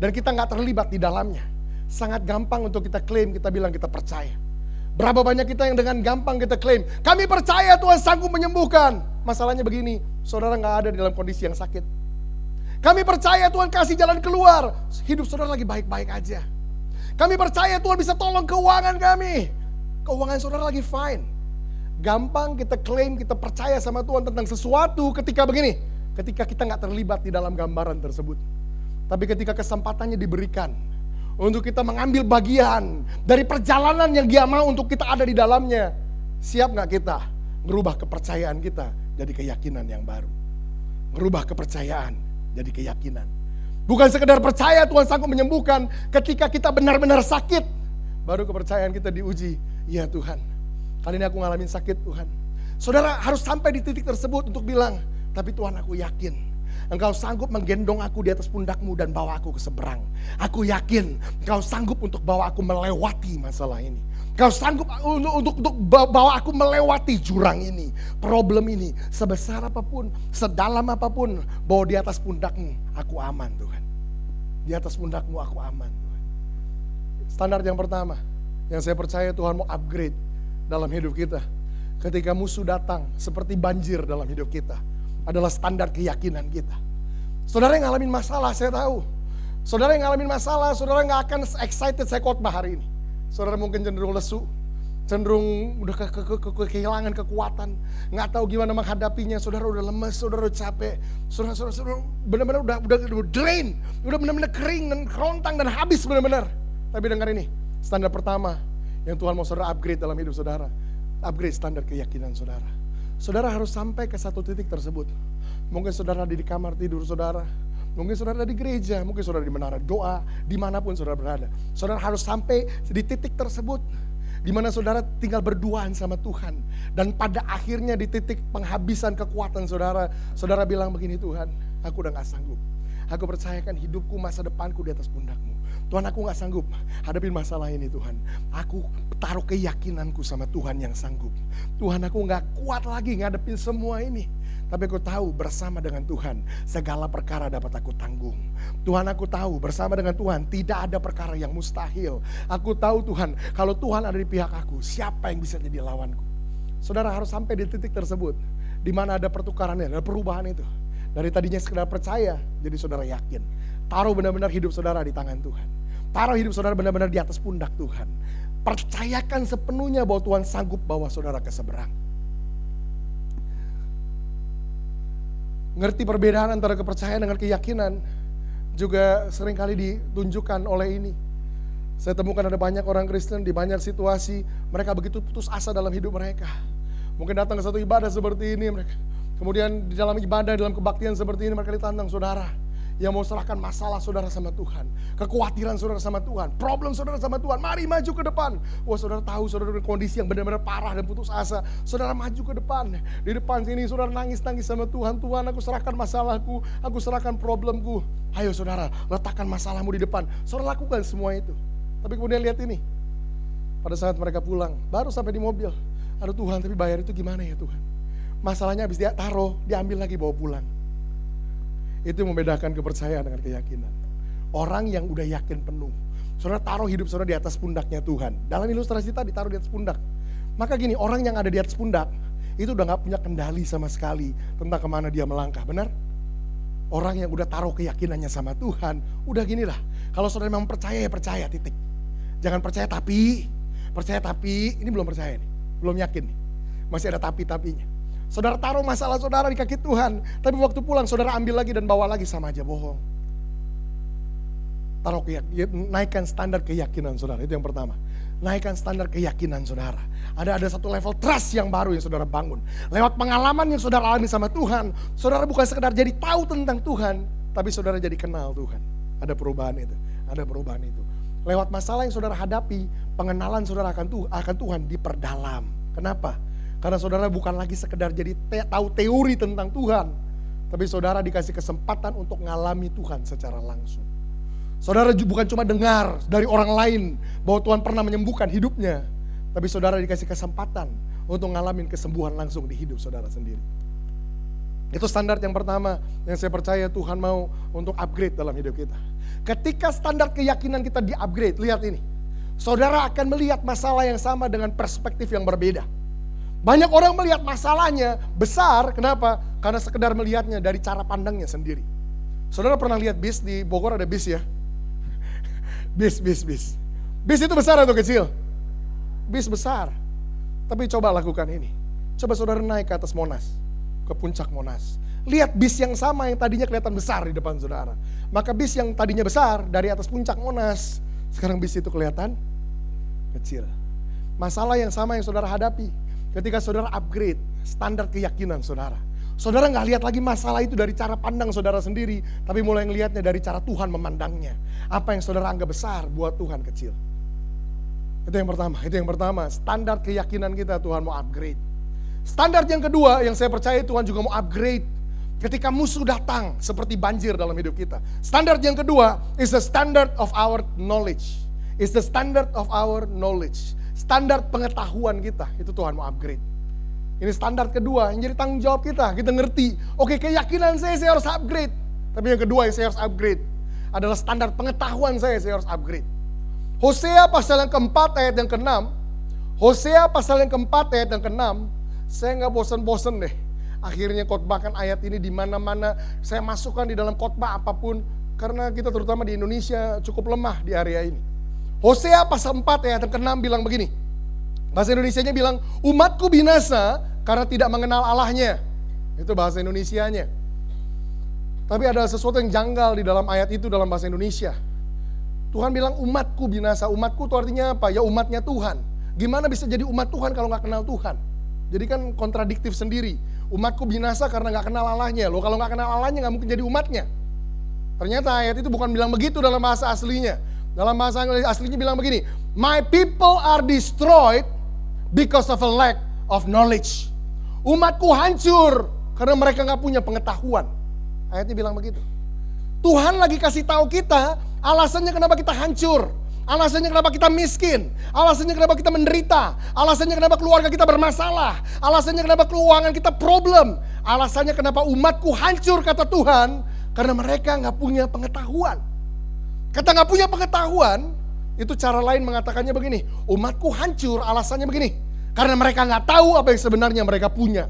dan kita nggak terlibat di dalamnya, sangat gampang untuk kita klaim, kita bilang kita percaya. Berapa banyak kita yang dengan gampang kita klaim, kami percaya Tuhan sanggup menyembuhkan. Masalahnya begini, saudara nggak ada di dalam kondisi yang sakit. Kami percaya Tuhan kasih jalan keluar, hidup saudara lagi baik-baik aja. Kami percaya Tuhan bisa tolong keuangan kami, keuangan saudara lagi fine. Gampang kita klaim, kita percaya sama Tuhan tentang sesuatu ketika begini. Ketika kita gak terlibat di dalam gambaran tersebut. Tapi ketika kesempatannya diberikan untuk kita mengambil bagian dari perjalanan yang Dia mau untuk kita ada di dalamnya. Siap gak kita merubah kepercayaan kita jadi keyakinan yang baru? Merubah kepercayaan jadi keyakinan. Bukan sekedar percaya Tuhan sanggup menyembuhkan. Ketika kita benar-benar sakit, baru kepercayaan kita diuji. Ya Tuhan, kali ini aku ngalamin sakit Tuhan. Saudara harus sampai di titik tersebut untuk bilang, tapi Tuhan aku yakin Engkau sanggup menggendong aku di atas pundakmu dan bawa aku ke seberang. Aku yakin Engkau sanggup untuk bawa aku melewati masalah ini. Engkau sanggup untuk bawa aku melewati jurang ini, problem ini. Sebesar apapun, sedalam apapun, bawa di atas pundakmu aku aman Tuhan. Di atas pundakmu aku aman Tuhan. Standar yang pertama yang saya percaya Tuhan mau upgrade dalam hidup kita. Ketika musuh datang seperti banjir dalam hidup kita, adalah standar keyakinan kita. Saudara yang ngalamin masalah, saya tahu. Saudara yang ngalamin masalah, saudara gak akan excited saya khotbah hari ini. Saudara mungkin cenderung lesu, cenderung udah kehilangan kekuatan, gak tahu gimana menghadapinya. Saudara udah lemes, saudara udah capek, saudara benar-benar udah drain, udah benar-benar kering dan kerontang dan habis benar-benar. Tapi dengar ini, standar pertama yang Tuhan mau saudara upgrade dalam hidup saudara, upgrade standar keyakinan saudara. Saudara harus sampai ke satu titik tersebut. Mungkin saudara di kamar tidur saudara, mungkin saudara di gereja, mungkin saudara di menara doa, dimanapun saudara berada. Saudara harus sampai di titik tersebut, di mana saudara tinggal berduaan sama Tuhan. Dan pada akhirnya di titik penghabisan kekuatan saudara, saudara bilang begini, Tuhan, aku udah gak sanggup. Aku percayakan hidupku, masa depanku di atas pundakmu. Tuhan, aku gak sanggup hadapin masalah ini Tuhan. Aku taruh keyakinanku sama Tuhan yang sanggup. Tuhan, aku gak kuat lagi ngadepin semua ini. Tapi aku tahu bersama dengan Tuhan segala perkara dapat aku tanggung. Tuhan, aku tahu bersama dengan Tuhan tidak ada perkara yang mustahil. Aku tahu Tuhan, kalau Tuhan ada di pihak aku, siapa yang bisa jadi lawanku? Saudara harus sampai di titik tersebut, di mana ada pertukarannya, ada perubahan itu. Dari tadinya sekedar percaya, jadi saudara yakin. Taruh benar-benar hidup saudara di tangan Tuhan. Taruh hidup saudara benar-benar di atas pundak Tuhan. Percayakan sepenuhnya bahwa Tuhan sanggup bawa saudara ke seberang. Ngerti perbedaan antara kepercayaan dengan keyakinan juga seringkali ditunjukkan oleh ini. Saya temukan ada banyak orang Kristen di banyak situasi, mereka begitu putus asa dalam hidup mereka. Mungkin datang ke satu ibadah seperti ini mereka. Kemudian di dalam ibadah, dalam kebaktian seperti ini mereka ditantang, saudara, yang mau serahkan masalah saudara sama Tuhan, kekhawatiran saudara sama Tuhan, problem saudara sama Tuhan, mari maju ke depan. Wah, saudara tahu saudara dalam kondisi yang benar-benar parah dan putus asa, saudara maju ke depan. Di depan sini saudara nangis-nangis sama Tuhan, Tuhan aku serahkan masalahku, aku serahkan problemku. Ayo saudara, letakkan masalahmu di depan. Saudara lakukan semua itu. Tapi kemudian lihat ini, pada saat mereka pulang, baru sampai di mobil, aduh Tuhan, tapi bayar itu gimana ya Tuhan? Masalahnya habis dia taruh, diambil lagi bawa pulang. Itu membedakan kepercayaan dengan keyakinan. Orang yang udah yakin penuh, saudara taruh hidup saudara di atas pundaknya Tuhan. Dalam ilustrasi tadi taruh di atas pundak. Maka gini, orang yang ada di atas pundak itu udah gak punya kendali sama sekali tentang kemana dia melangkah, benar? Orang yang udah taruh keyakinannya sama Tuhan, udah gini lah. Kalau saudara memang percaya ya percaya, titik. Jangan percaya tapi, ini belum percaya nih, belum yakin nih. Masih ada tapi-tapinya. Saudara taruh masalah saudara di kaki Tuhan, tapi waktu pulang saudara ambil lagi dan bawa lagi, sama aja bohong. Naikkan standar keyakinan saudara, itu yang pertama. Naikkan standar keyakinan saudara. Ada satu level trust yang baru yang saudara bangun. Lewat pengalaman yang saudara alami sama Tuhan, saudara bukan sekedar jadi tahu tentang Tuhan, tapi saudara jadi kenal Tuhan. Ada perubahan itu, Lewat masalah yang saudara hadapi, pengenalan saudara akan Tuhan diperdalam. Kenapa? Karena saudara bukan lagi sekedar jadi tahu teori tentang Tuhan, tapi saudara dikasih kesempatan untuk ngalami Tuhan secara langsung. Saudara bukan cuma dengar dari orang lain bahwa Tuhan pernah menyembuhkan hidupnya, tapi saudara dikasih kesempatan untuk ngalamin kesembuhan langsung di hidup saudara sendiri. Itu standar yang pertama yang saya percaya Tuhan mau untuk upgrade dalam hidup kita. Ketika standar keyakinan kita di-upgrade, lihat ini. Saudara akan melihat masalah yang sama dengan perspektif yang berbeda. Banyak orang melihat masalahnya besar, kenapa? Karena sekedar melihatnya dari cara pandangnya sendiri. Saudara pernah lihat bis di Bogor, ada bis ya? Bis. Bis itu besar atau kecil? Bis besar. Tapi coba lakukan ini. Coba saudara naik ke atas Monas, ke puncak Monas. Lihat bis yang sama yang tadinya kelihatan besar di depan saudara. Maka bis yang tadinya besar dari atas puncak Monas, sekarang bis itu kelihatan kecil. Masalah yang sama yang saudara hadapi. Ketika saudara upgrade standar keyakinan saudara. Saudara gak lihat lagi masalah itu dari cara pandang saudara sendiri, tapi mulai ngelihatnya dari cara Tuhan memandangnya. Apa yang saudara anggap besar buat Tuhan kecil. Itu yang pertama. Standar keyakinan kita Tuhan mau upgrade. Standar yang kedua yang saya percaya Tuhan juga mau upgrade. Ketika musuh datang seperti banjir dalam hidup kita. Standar yang kedua is the standard of our knowledge. Standar pengetahuan kita, itu Tuhan mau upgrade. Ini standar kedua yang jadi tanggung jawab kita. Kita ngerti, oke keyakinan saya harus upgrade. Tapi yang kedua yang saya harus upgrade adalah standar pengetahuan saya harus upgrade. Hosea pasal yang keempat ayat yang ke-6. Saya gak bosan-bosan deh. Akhirnya khotbahkan ayat ini di mana-mana. Saya masukkan di dalam khotbah apapun. Karena kita terutama di Indonesia cukup lemah di area ini. Hosea pasal 4 ayat yang ke-6 bilang begini. Bahasa Indonesianya bilang, umatku binasa karena tidak mengenal Allahnya. Itu bahasa Indonesianya. Tapi ada sesuatu yang janggal di dalam ayat itu dalam bahasa Indonesia. Tuhan bilang umatku binasa. Umatku itu artinya apa? Ya umatnya Tuhan. Gimana bisa jadi umat Tuhan kalau gak kenal Tuhan? Jadi kan kontradiktif sendiri. Umatku binasa karena gak kenal Allahnya. Loh kalau gak kenal Allahnya gak mungkin jadi umatnya. Ternyata ayat itu bukan bilang begitu dalam bahasa aslinya. Dalam bahasa aslinya bilang begini, my people are destroyed because of a lack of knowledge. Umatku hancur karena mereka gak punya pengetahuan. Ayatnya bilang begitu. Tuhan lagi kasih tahu kita alasannya kenapa kita hancur. Alasannya kenapa kita miskin. Alasannya kenapa kita menderita. Alasannya kenapa keluarga kita bermasalah. Alasannya kenapa keuangan kita problem. Alasannya kenapa umatku hancur kata Tuhan. Karena mereka gak punya pengetahuan. Kata gak punya pengetahuan, itu cara lain mengatakannya begini. Umatku hancur alasannya begini. Karena mereka gak tahu apa yang sebenarnya mereka punya.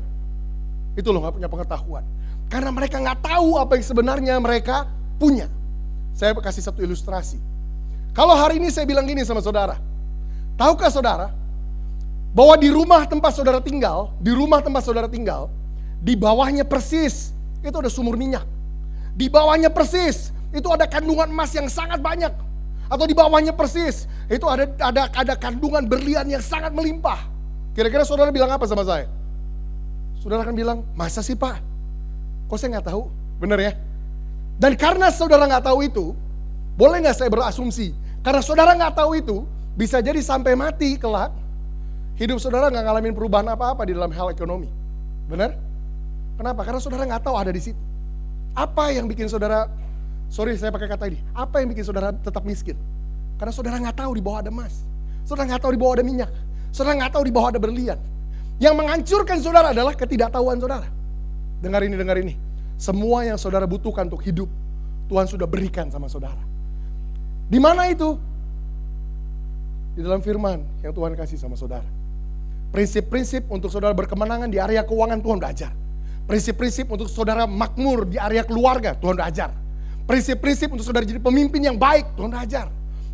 Itu loh gak punya pengetahuan. Karena mereka gak tahu apa yang sebenarnya mereka punya. Saya kasih satu ilustrasi. Kalau hari ini saya bilang gini sama saudara. Tahukah saudara, bahwa di rumah tempat saudara tinggal, di bawahnya persis, itu ada sumur minyak. Di bawahnya persis, itu ada kandungan emas yang sangat banyak. Atau di bawahnya persis, itu ada kandungan berlian yang sangat melimpah. Kira-kira saudara bilang apa sama saya? Saudara akan bilang, masa sih Pak? Kok saya gak tahu? Bener ya? Dan karena saudara nggak tahu itu, boleh nggak saya berasumsi? Karena saudara nggak tahu itu, bisa jadi sampai mati kelak, hidup saudara nggak ngalamin perubahan apa-apa di dalam hal ekonomi. Benar? Kenapa? Karena saudara nggak tahu ada di situ. Apa yang bikin saudara, sorry saya pakai kata ini, apa yang bikin saudara tetap miskin? Karena saudara nggak tahu di bawah ada emas, saudara nggak tahu di bawah ada minyak, saudara nggak tahu di bawah ada berlian. Yang menghancurkan saudara adalah ketidaktahuan saudara. Dengar ini. Semua yang saudara butuhkan untuk hidup, Tuhan sudah berikan sama saudara. Di mana itu? Di dalam firman yang Tuhan kasih sama saudara. Prinsip-prinsip untuk saudara berkemenangan di area keuangan Tuhan udah ajar. Prinsip-prinsip untuk saudara makmur di area keluarga Tuhan udah ajar. Prinsip-prinsip untuk saudara jadi pemimpin yang baik Tuhan udah ajar.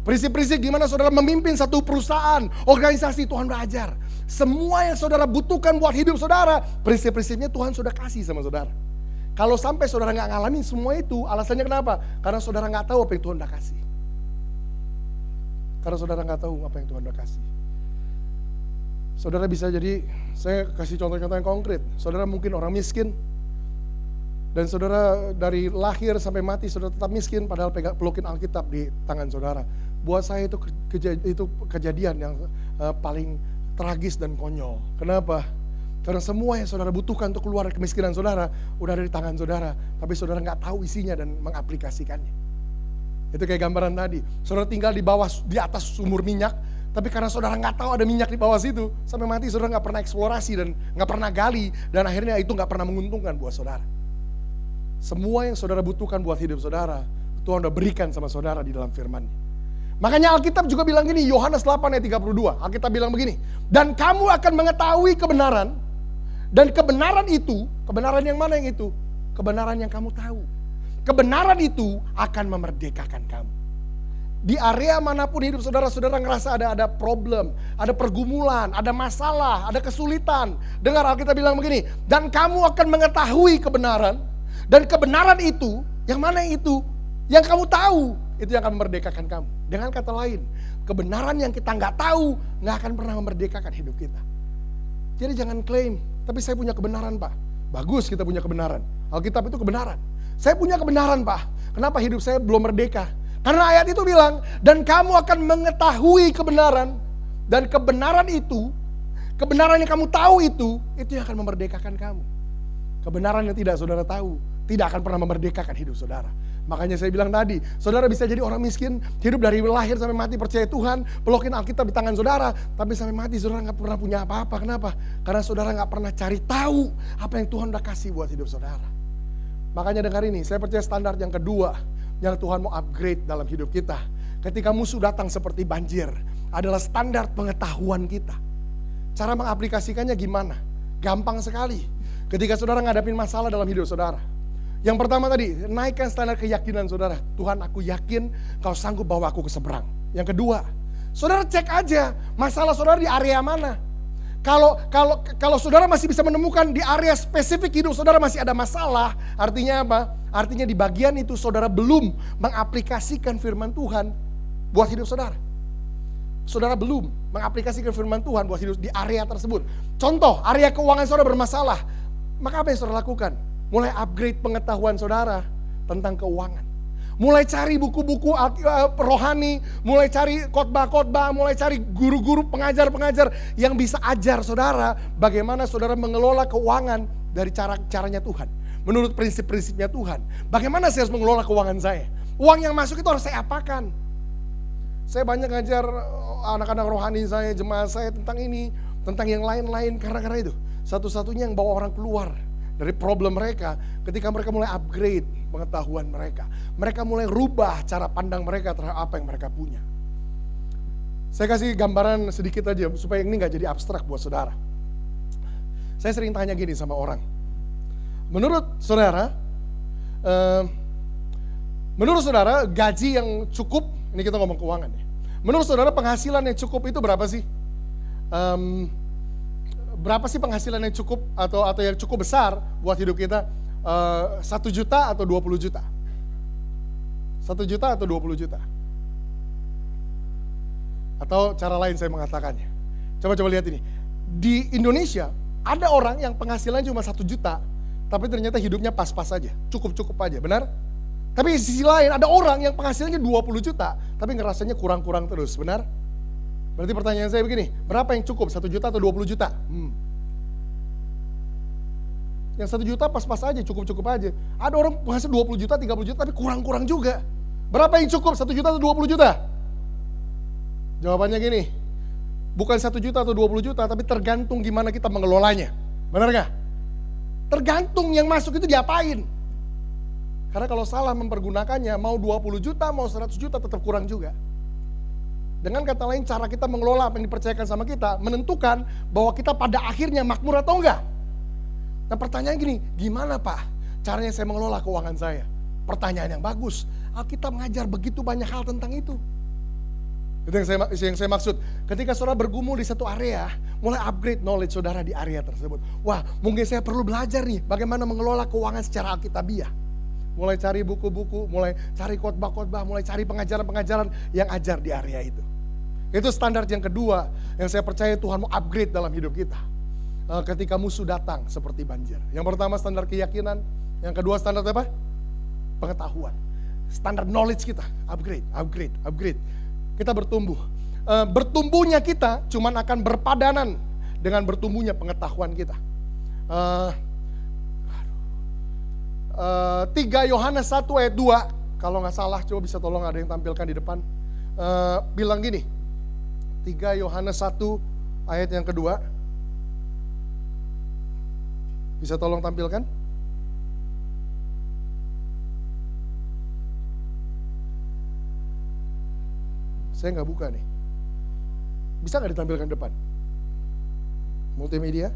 Prinsip-prinsip gimana saudara memimpin satu perusahaan, organisasi Tuhan udah ajar. Semua yang saudara butuhkan buat hidup saudara, prinsip-prinsipnya Tuhan sudah kasih sama saudara. Kalau sampai saudara nggak ngalamin semua itu, alasannya kenapa? Karena saudara nggak tahu apa yang Tuhan udah kasih. Karena saudara nggak tahu apa yang Tuhan udah kasih. Saudara bisa jadi, saya kasih contoh-contoh yang konkret. Saudara mungkin orang miskin, dan saudara dari lahir sampai mati saudara tetap miskin, padahal pelukin Alkitab di tangan saudara. Buat saya itu kejadian yang paling tragis dan konyol. Kenapa? Karena semua yang saudara butuhkan untuk keluar dari kemiskinan saudara udah ada di tangan saudara, tapi saudara nggak tahu isinya dan mengaplikasikannya. Itu kayak gambaran tadi. Saudara tinggal di atas sumur minyak, tapi karena saudara nggak tahu ada minyak di bawah situ, sampai mati saudara nggak pernah eksplorasi dan nggak pernah gali, dan akhirnya itu nggak pernah menguntungkan buat saudara. Semua yang saudara butuhkan buat hidup saudara, Tuhan udah berikan sama saudara di dalam firman-Nya. Makanya Alkitab juga bilang gini, Yohanes 8 ayat 32, Alkitab bilang begini, dan kamu akan mengetahui kebenaran, dan kebenaran itu, kebenaran yang mana yang itu? Kebenaran yang kamu tahu. Kebenaran itu akan memerdekakan kamu. Di area manapun hidup saudara, saudara ngerasa ada problem, ada pergumulan, ada masalah, ada kesulitan. Dengar Alkitab bilang begini, dan kamu akan mengetahui kebenaran, dan kebenaran itu, yang mana yang itu? Yang kamu tahu, itu yang akan memerdekakan kamu. Dengan kata lain, kebenaran yang kita nggak tahu, nggak akan pernah memerdekakan hidup kita. Jadi jangan klaim, tapi saya punya kebenaran Pak. Bagus kita punya kebenaran. Alkitab itu kebenaran. Saya punya kebenaran Pak. Kenapa hidup saya belum merdeka? Karena ayat itu bilang, dan kamu akan mengetahui kebenaran. Dan kebenaran itu, kebenaran yang kamu tahu itu yang akan memerdekakan kamu. Kebenaran yang tidak saudara tahu, tidak akan pernah memerdekakan hidup saudara. Makanya saya bilang tadi, saudara bisa jadi orang miskin, hidup dari lahir sampai mati percaya Tuhan, pelokin Alkitab di tangan saudara, tapi sampai mati saudara gak pernah punya apa-apa. Kenapa? Karena saudara gak pernah cari tahu apa yang Tuhan udah kasih buat hidup saudara. Makanya dengar ini, saya percaya standar yang kedua yang Tuhan mau upgrade dalam hidup kita, ketika musuh datang seperti banjir, adalah standar pengetahuan kita. Cara mengaplikasikannya gimana? Gampang sekali. Ketika saudara ngadapin masalah dalam hidup saudara, yang pertama tadi, naikkan standar keyakinan saudara. Tuhan, aku yakin kau sanggup bawa aku ke seberang. Yang kedua, saudara cek aja masalah saudara di area mana. Kalau saudara masih bisa menemukan di area spesifik hidup saudara masih ada masalah, artinya apa? Artinya di bagian itu saudara belum mengaplikasikan firman Tuhan buat hidup saudara. Saudara belum mengaplikasikan firman Tuhan buat hidup di area tersebut. Contoh, area keuangan saudara bermasalah. Maka apa yang saudara lakukan? Mulai upgrade pengetahuan saudara tentang keuangan. Mulai cari buku-buku rohani, mulai cari khotbah-khotbah, mulai cari guru-guru, pengajar-pengajar yang bisa ajar saudara bagaimana saudara mengelola keuangan dari caranya Tuhan. Menurut prinsip-prinsipnya Tuhan. Bagaimana saya harus mengelola keuangan saya? Uang yang masuk itu harus saya apakan? Saya banyak ngajar anak-anak rohani saya, jemaat saya tentang ini, tentang yang lain-lain karena itu. Satu-satunya yang bawa orang keluar dari problem mereka ketika mereka mulai upgrade pengetahuan mereka. Mereka mulai rubah cara pandang mereka terhadap apa yang mereka punya. Saya kasih gambaran sedikit aja supaya ini gak jadi abstrak buat saudara. Saya sering tanya gini sama orang. Menurut saudara gaji yang cukup, ini kita ngomong keuangan ya. Menurut saudara penghasilan yang cukup itu berapa sih? Berapa sih penghasilan yang cukup atau yang cukup besar buat hidup kita? 1 juta atau 20 juta? 1 juta atau 20 juta? Atau cara lain saya mengatakannya. Coba lihat ini. Di Indonesia ada orang yang penghasilan cuma 1 juta, tapi ternyata hidupnya pas-pas aja, cukup-cukup aja, benar? Tapi di sisi lain ada orang yang penghasilannya 20 juta, tapi ngerasanya kurang-kurang terus, benar? Berarti pertanyaan saya begini, berapa yang cukup? 1 juta atau 20 juta? Yang 1 juta pas-pas aja, cukup-cukup aja. Ada orang penghasil 20 juta, 30 juta, tapi kurang-kurang juga. Berapa yang cukup? 1 juta atau 20 juta? Jawabannya gini, bukan 1 juta atau 20 juta, tapi tergantung gimana kita mengelolanya. Benar gak? Tergantung yang masuk itu diapain. Karena kalau salah mempergunakannya, mau 20 juta, mau 100 juta tetap kurang juga. Dengan kata lain, cara kita mengelola apa yang dipercayakan sama kita, menentukan bahwa kita pada akhirnya makmur atau enggak. Nah pertanyaan gini, gimana Pak caranya saya mengelola keuangan saya? Pertanyaan yang bagus. Alkitab mengajar begitu banyak hal tentang itu. Itu yang saya maksud. Ketika saudara bergumul di satu area, mulai upgrade knowledge saudara di area tersebut. Wah, mungkin saya perlu belajar nih bagaimana mengelola keuangan secara alkitabiah. Mulai cari buku-buku, mulai cari khotbah-khotbah, mulai cari pengajaran-pengajaran yang ajar di area itu. Itu standar yang kedua yang saya percaya Tuhan mau upgrade dalam hidup kita. Ketika musuh datang seperti banjir. Yang pertama standar keyakinan, yang kedua standar apa? Pengetahuan. Standar knowledge kita, upgrade. Kita bertumbuh. Bertumbuhnya kita cuman akan berpadanan dengan bertumbuhnya pengetahuan kita. 3 Yohanes 1 ayat 2, kalau nggak salah coba bisa tolong ada yang tampilkan di depan. Bilang gini, 3 Yohanes 1 ayat yang kedua. Bisa tolong tampilkan? Saya nggak buka nih. Bisa nggak ditampilkan depan? Multimedia?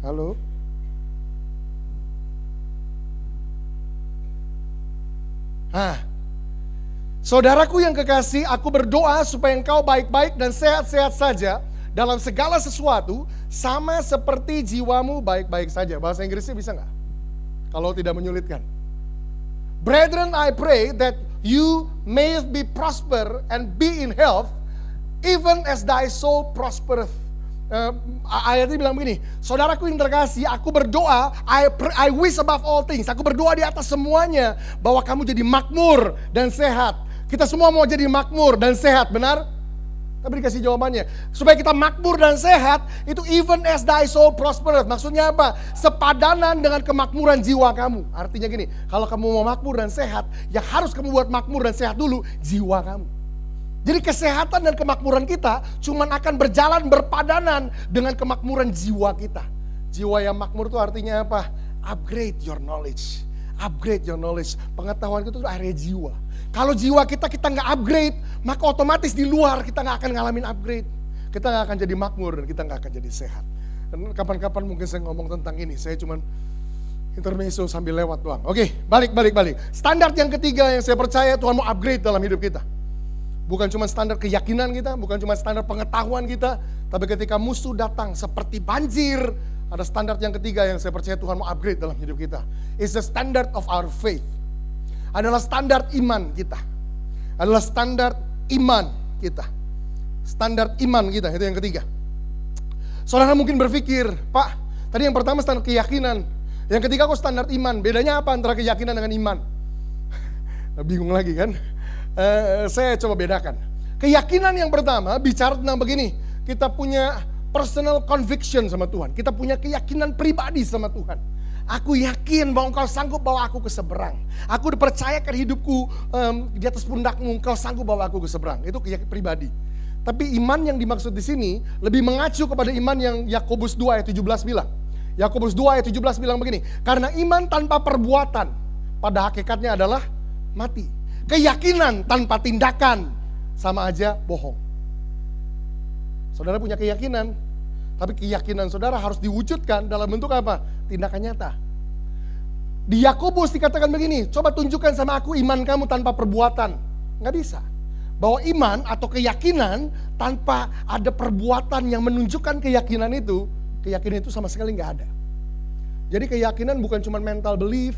Halo? Saudaraku yang kekasih, aku berdoa supaya engkau baik-baik dan sehat-sehat saja dalam segala sesuatu, sama seperti jiwamu baik-baik saja. Bahasa Inggrisnya bisa nggak? Kalau tidak menyulitkan. Brethren, I pray that you may be prosper and be in health, even as thy soul prospereth. Ayatnya bilang begini, saudaraku yang terkasih, aku berdoa, I wish above all things, aku berdoa di atas semuanya, bahwa kamu jadi makmur dan sehat. Kita semua mau jadi makmur dan sehat, benar? Tapi dikasih jawabannya, supaya kita makmur dan sehat, itu even as thy soul prospereth. Maksudnya apa? Sepadanan dengan kemakmuran jiwa kamu. Artinya gini, kalau kamu mau makmur dan sehat, yang harus kamu buat makmur dan sehat dulu, jiwa kamu. Jadi kesehatan dan kemakmuran kita cuman akan berjalan berpadanan dengan kemakmuran jiwa kita. Jiwa yang makmur itu artinya apa? Upgrade your knowledge. Upgrade your knowledge. Pengetahuan itu area jiwa. Kalau jiwa kita nggak upgrade, maka otomatis di luar kita nggak akan ngalamin upgrade. Kita nggak akan jadi makmur dan kita nggak akan jadi sehat. Dan kapan-kapan mungkin saya ngomong tentang ini. Saya cuman intermezzo sambil lewat doang. Oke, balik. Standar yang ketiga yang saya percaya Tuhan mau upgrade dalam hidup kita. Bukan cuma standar keyakinan kita, bukan cuma standar pengetahuan kita, tapi ketika musuh datang seperti banjir, ada standar yang ketiga yang saya percaya Tuhan mau upgrade dalam hidup kita. It's the standard of our faith. Adalah standar iman kita. Adalah standar iman kita. Standar iman kita, itu yang ketiga. Saudara mungkin berpikir, Pak, tadi yang pertama standar keyakinan, yang ketiga kok standar iman. Bedanya apa antara keyakinan dengan iman? Bingung lagi kan? Saya coba bedakan. Keyakinan yang pertama bicara tentang begini, kita punya personal conviction sama Tuhan. Kita punya keyakinan pribadi sama Tuhan. Aku yakin bahwa engkau sanggup bawa aku ke seberang. Aku dipercayakan hidupku di atas pundakmu, engkau sanggup bawa aku ke seberang. Itu keyakinan pribadi. Tapi iman yang dimaksud di sini lebih mengacu kepada iman yang Yakobus 2 ayat 17 bilang. Yakobus 2 ayat 17 bilang begini, karena iman tanpa perbuatan pada hakikatnya adalah mati. Keyakinan tanpa tindakan sama aja bohong. Saudara punya keyakinan, tapi keyakinan saudara harus diwujudkan dalam bentuk apa? Tindakan nyata. Di Yakobus dikatakan begini, coba tunjukkan sama aku iman kamu tanpa perbuatan. Nggak bisa. Bahwa iman atau keyakinan tanpa ada perbuatan yang menunjukkan keyakinan itu sama sekali nggak ada. Jadi keyakinan bukan cuma mental belief.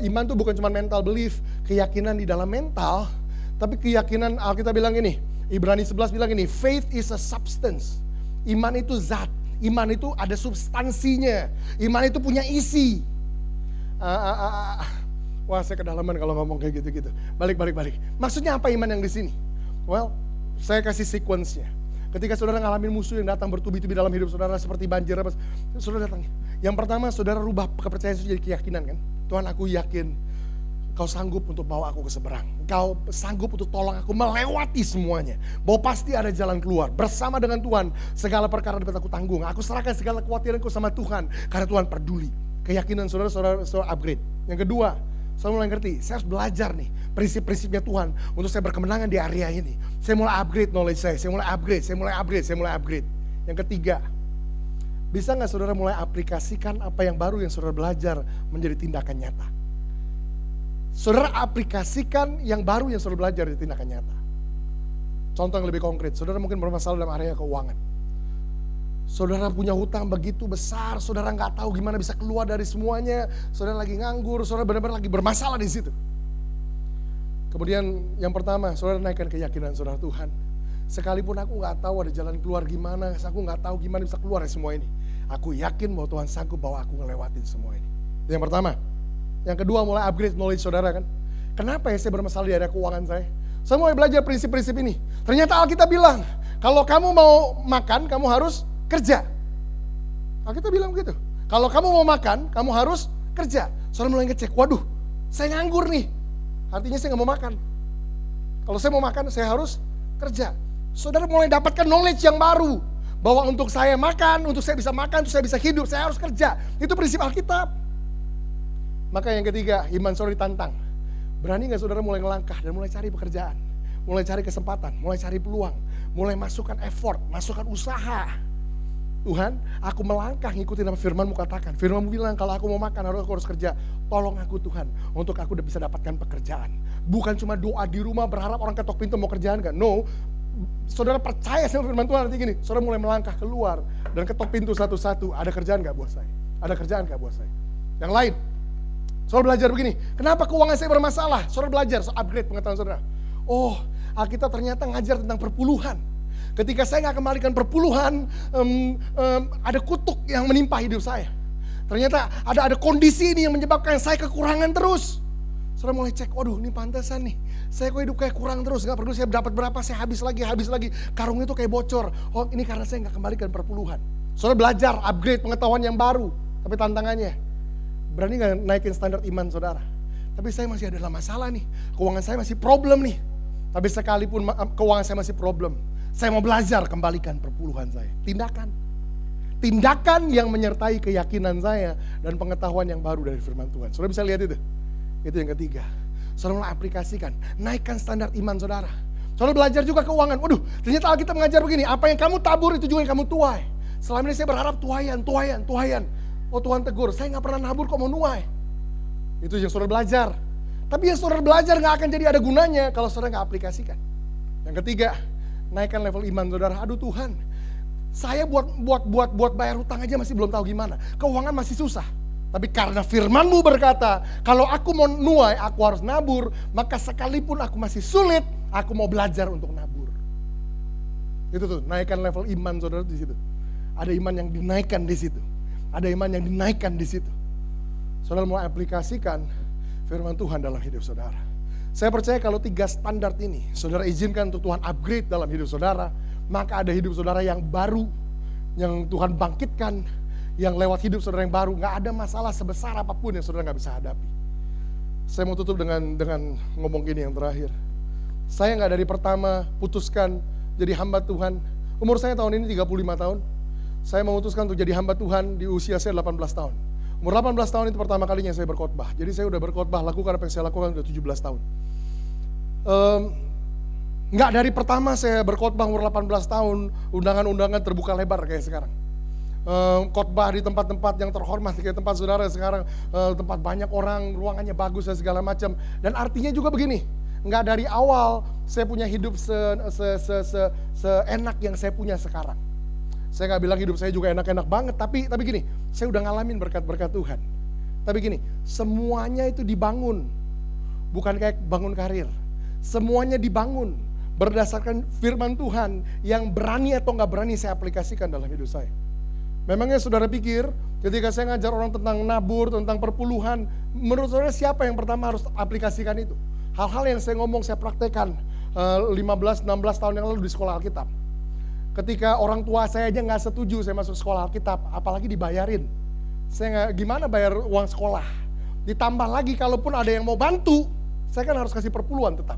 Iman itu bukan cuma mental belief, keyakinan di dalam mental, tapi keyakinan Alkitab bilang ini, Ibrani 11 bilang ini, faith is a substance. Iman itu zat, Iman itu ada substansinya. Iman itu punya isi. Wah, saya kedalaman kalau ngomong kayak gitu-gitu. Balik. Maksudnya apa iman yang di sini? Well, saya kasih sequence-nya. Ketika saudara ngalamin musuh yang datang bertubi-tubi dalam hidup saudara seperti banjir, saudara datang. Yang pertama, saudara rubah kepercayaan itu jadi keyakinan kan. Tuhan, aku yakin Kau sanggup untuk bawa aku ke seberang. Kau sanggup untuk tolong aku melewati semuanya. Bahwa pasti ada jalan keluar. Bersama dengan Tuhan, segala perkara dapat aku tanggung. Aku serahkan segala kekhawatiranku sama Tuhan. Karena Tuhan peduli. Keyakinan saudara upgrade. Yang kedua, saudara mulai ngerti, saya harus belajar nih prinsip-prinsipnya Tuhan untuk saya berkemenangan di area ini. Saya mulai upgrade knowledge saya mulai upgrade. Yang ketiga, bisa gak saudara mulai aplikasikan apa yang baru yang saudara belajar menjadi tindakan nyata? Saudara aplikasikan yang baru yang saudara belajar di tindakan nyata. Contoh yang lebih konkret, saudara mungkin bermasalah dalam area keuangan. Saudara punya hutang begitu besar, saudara nggak tahu gimana bisa keluar dari semuanya. Saudara lagi nganggur, saudara benar-benar lagi bermasalah di situ. Kemudian yang pertama, saudara naikkan keyakinan saudara, Tuhan, sekalipun aku nggak tahu ada jalan keluar gimana, aku nggak tahu gimana bisa keluar dari semua ini. Aku yakin bahwa Tuhan sanggup bahwa aku ngelewatin semua ini. Itu yang pertama. Yang kedua, mulai upgrade knowledge saudara kan. Kenapa ya saya bermasalah di area keuangan saya? Saya mulai belajar prinsip-prinsip ini. Ternyata Alkitab bilang, kalau kamu mau makan, kamu harus kerja. Alkitab bilang begitu. Kalau kamu mau makan, kamu harus kerja. Saudara mulai ngecek, waduh, saya nganggur nih. Artinya saya nggak mau makan. Kalau saya mau makan, saya harus kerja. Saudara mulai dapatkan knowledge yang baru. Bahwa untuk saya makan, untuk saya bisa makan, untuk saya bisa hidup, saya harus kerja. Itu prinsip Alkitab. Maka yang ketiga, iman saudara ditantang. Berani gak saudara mulai ngelangkah dan mulai cari pekerjaan. Mulai cari kesempatan, mulai cari peluang. Mulai masukkan effort, masukkan usaha. Tuhan, aku melangkah ngikutin apa firman-Mu katakan. Firman-Mu bilang kalau aku mau makan aku harus kerja. Tolong aku Tuhan, untuk aku bisa dapatkan pekerjaan. Bukan cuma doa di rumah berharap orang ketok pintu mau kerjaan gak? No, saudara percaya sama firman Tuhan nanti gini. Saudara mulai melangkah keluar dan ketok pintu satu-satu. Ada kerjaan gak buat saya? Ada kerjaan gak buat saya? Yang lain, saudara belajar begini, kenapa keuangan saya bermasalah? Saudara belajar, upgrade pengetahuan saudara. Oh, Alkitab ternyata ngajar tentang perpuluhan. Ketika saya gak kembalikan perpuluhan, ada kutuk yang menimpa hidup saya. Ternyata ada kondisi ini yang menyebabkan saya kekurangan terus. Saudara mulai cek, waduh ini pantesan nih. Saya kok hidup kayak kurang terus, gak perlu saya dapat berapa, saya habis lagi. Karung itu kayak bocor. Oh ini karena saya gak kembalikan perpuluhan. Saudara belajar, upgrade pengetahuan yang baru. Tapi tantangannya, berani gak naikin standar iman saudara? Tapi saya masih ada dalam masalah nih. Keuangan saya masih problem nih. Tapi sekalipun keuangan saya masih problem, saya mau belajar kembalikan perpuluhan saya. Tindakan yang menyertai keyakinan saya dan pengetahuan yang baru dari firman Tuhan. Saudara bisa lihat itu. Itu yang ketiga. Saudara mulai aplikasikan. Naikkan standar iman saudara. Saudara belajar juga keuangan. Waduh, ternyata Alkitab mengajar begini. Apa yang kamu tabur itu juga yang kamu tuai. Selama ini saya berharap tuayan. Oh Tuhan tegur, saya gak pernah nabur kok mau nuai. Itu yang saudara belajar. Tapi yang saudara belajar gak akan jadi ada gunanya kalau saudara gak aplikasikan. Yang ketiga, naikkan level iman saudara. Aduh Tuhan, saya buat bayar hutang aja masih belum tahu gimana. Keuangan masih susah. Tapi karena firman-Mu berkata, kalau aku mau nuai, aku harus nabur. Maka sekalipun aku masih sulit, aku mau belajar untuk nabur. Itu tuh, naikkan level iman saudara di situ. Ada iman yang dinaikkan di situ. Ada iman yang dinaikkan di situ. Saudara mau aplikasikan firman Tuhan dalam hidup saudara. Saya percaya kalau 3 standar ini, saudara izinkan untuk Tuhan upgrade dalam hidup saudara, maka ada hidup saudara yang baru, yang Tuhan bangkitkan, yang lewat hidup saudara yang baru. Gak ada masalah sebesar apapun yang saudara gak bisa hadapi. Saya mau tutup dengan ngomong gini yang terakhir. Saya gak dari pertama putuskan jadi hamba Tuhan. Umur saya tahun ini 35 tahun. Saya memutuskan untuk jadi hamba Tuhan di usia saya 18 tahun. Umur 18 tahun itu pertama kalinya saya berkhotbah. Jadi saya udah berkhotbah, lakukan apa yang saya lakukan udah 17 tahun. Nggak dari pertama saya berkhotbah umur 18 tahun, undangan-undangan terbuka lebar kayak sekarang. Khotbah di tempat-tempat yang terhormat kayak tempat saudara sekarang, tempat banyak orang, ruangannya bagus dan segala macam. Dan artinya juga begini, nggak dari awal saya punya hidup seenak yang saya punya sekarang. Saya gak bilang hidup saya juga enak-enak banget, tapi gini, saya udah ngalamin berkat-berkat Tuhan. Tapi gini, semuanya itu dibangun, bukan kayak bangun karir. Semuanya dibangun berdasarkan firman Tuhan yang berani atau gak berani saya aplikasikan dalam hidup saya. Memangnya saudara pikir ketika saya ngajar orang tentang nabur, tentang perpuluhan, menurut saudara siapa yang pertama harus aplikasikan itu? Hal-hal yang saya ngomong, saya praktekkan 15-16 tahun yang lalu di sekolah Alkitab. Ketika orang tua saya aja nggak setuju saya masuk sekolah Alkitab, apalagi dibayarin. Saya gimana bayar uang sekolah? Ditambah lagi kalaupun ada yang mau bantu, saya kan harus kasih perpuluhan tetap.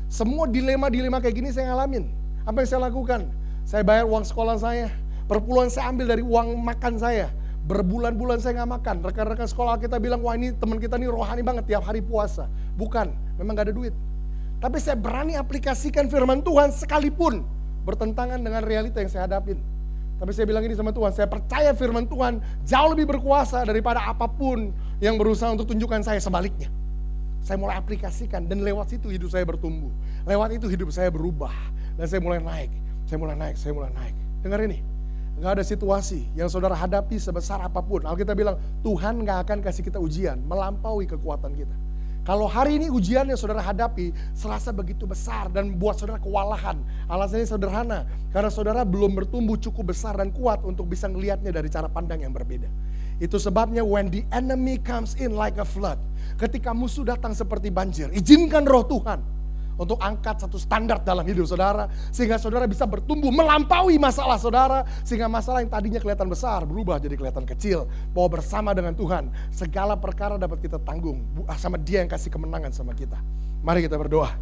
Semua dilema-dilema kayak gini saya ngalamin. Apa yang saya lakukan? Saya bayar uang sekolah saya, perpuluhan saya ambil dari uang makan saya. Berbulan-bulan saya nggak makan. Rekan-rekan sekolah kita bilang, wah ini teman kita nih rohani banget tiap hari puasa. Bukan, memang gak ada duit. Tapi saya berani aplikasikan firman Tuhan sekalipun bertentangan dengan realita yang saya hadapin. Tapi saya bilang ini sama Tuhan, saya percaya firman Tuhan jauh lebih berkuasa daripada apapun yang berusaha untuk tunjukkan saya sebaliknya. Saya mulai aplikasikan dan lewat situ hidup saya bertumbuh. Lewat itu hidup saya berubah. Dan saya mulai naik, saya mulai naik. Dengar ini, gak ada situasi yang saudara hadapi sebesar apapun. Alkitab bilang, Tuhan gak akan kasih kita ujian melampaui kekuatan kita. Kalau hari ini ujian yang saudara hadapi serasa begitu besar dan buat saudara kewalahan. Alasannya sederhana, karena saudara belum bertumbuh cukup besar dan kuat untuk bisa ngelihatnya dari cara pandang yang berbeda. Itu sebabnya when the enemy comes in like a flood, ketika musuh datang seperti banjir, izinkan roh Tuhan untuk angkat satu standar dalam hidup saudara, sehingga saudara bisa bertumbuh melampaui masalah saudara, sehingga masalah yang tadinya kelihatan besar berubah jadi kelihatan kecil. Bahwa bersama dengan Tuhan segala perkara dapat kita tanggung, sama Dia yang kasih kemenangan sama kita. Mari kita berdoa.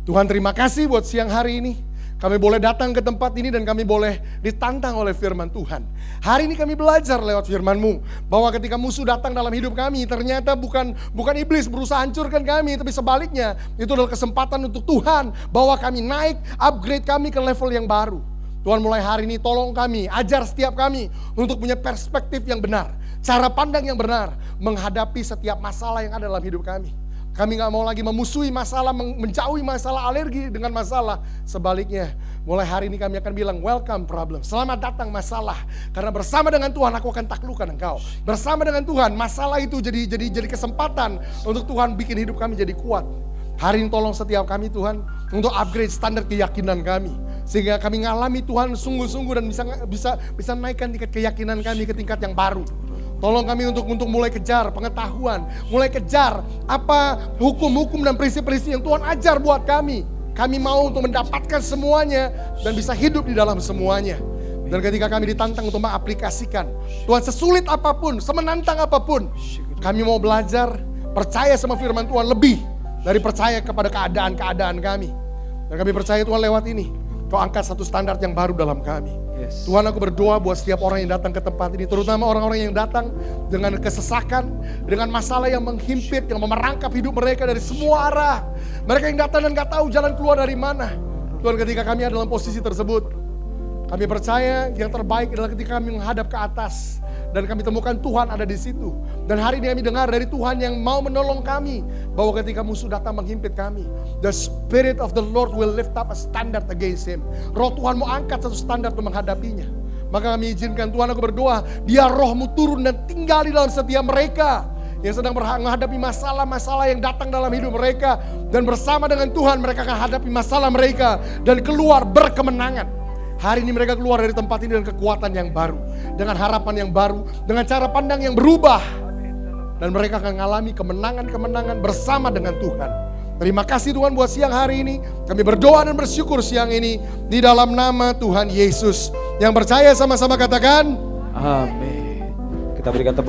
Tuhan, terima kasih buat siang hari ini. Kami boleh datang ke tempat ini dan kami boleh ditantang oleh firman Tuhan. Hari ini kami belajar lewat firman-Mu bahwa ketika musuh datang dalam hidup kami, ternyata bukan iblis berusaha hancurkan kami, tapi sebaliknya itu adalah kesempatan untuk Tuhan bahwa kami naik, upgrade kami ke level yang baru. Tuhan, mulai hari ini tolong kami, ajar setiap kami untuk punya perspektif yang benar, cara pandang yang benar menghadapi setiap masalah yang ada dalam hidup kami. Kami gak mau lagi memusuhi masalah, menjauhi masalah, alergi dengan masalah. Sebaliknya, mulai hari ini kami akan bilang, welcome problem. Selamat datang masalah. Karena bersama dengan Tuhan aku akan taklukkan engkau. Bersama dengan Tuhan, masalah itu jadi kesempatan untuk Tuhan bikin hidup kami jadi kuat. Hari ini tolong setiap kami Tuhan untuk upgrade standar keyakinan kami. Sehingga kami ngalami Tuhan sungguh-sungguh dan bisa naikkan tingkat keyakinan kami ke tingkat yang baru. Tolong kami untuk mulai kejar pengetahuan, mulai kejar apa hukum-hukum dan prinsip-prinsip yang Tuhan ajar buat kami. Kami mau untuk mendapatkan semuanya dan bisa hidup di dalam semuanya. Dan ketika kami ditantang untuk mengaplikasikan, Tuhan sesulit apapun, semenantang apapun, kami mau belajar percaya sama firman Tuhan lebih dari percaya kepada keadaan-keadaan kami. Dan kami percaya Tuhan lewat ini, Kau angkat satu standar yang baru dalam kami. Yes. Tuhan, aku berdoa buat setiap orang yang datang ke tempat ini, terutama orang-orang yang datang dengan kesesakan, dengan masalah yang menghimpit, yang memerangkap hidup mereka dari semua arah. Mereka yang datang dan gak tahu jalan keluar dari mana. Tuhan, ketika kami ada dalam posisi tersebut, kami percaya yang terbaik adalah ketika kami menghadap ke atas dan kami temukan Tuhan ada di situ. Dan hari ini kami dengar dari Tuhan yang mau menolong kami, bahwa ketika musuh datang menghimpit kami, the Spirit of the Lord will lift up a standard against him. Roh Tuhan mau angkat satu standar untuk menghadapinya. Maka kami izinkan Tuhan, aku berdoa, biar roh-Mu turun dan tinggal di dalam setiap mereka yang sedang menghadapi masalah-masalah yang datang dalam hidup mereka. Dan bersama dengan Tuhan mereka akan hadapi masalah mereka dan keluar berkemenangan. Hari ini mereka keluar dari tempat ini dengan kekuatan yang baru, dengan harapan yang baru, dengan cara pandang yang berubah. Dan mereka akan mengalami kemenangan-kemenangan bersama dengan Tuhan. Terima kasih Tuhan buat siang hari ini. Kami berdoa dan bersyukur siang ini di dalam nama Tuhan Yesus. Yang percaya sama-sama katakan, amin. Kita berikan tepuk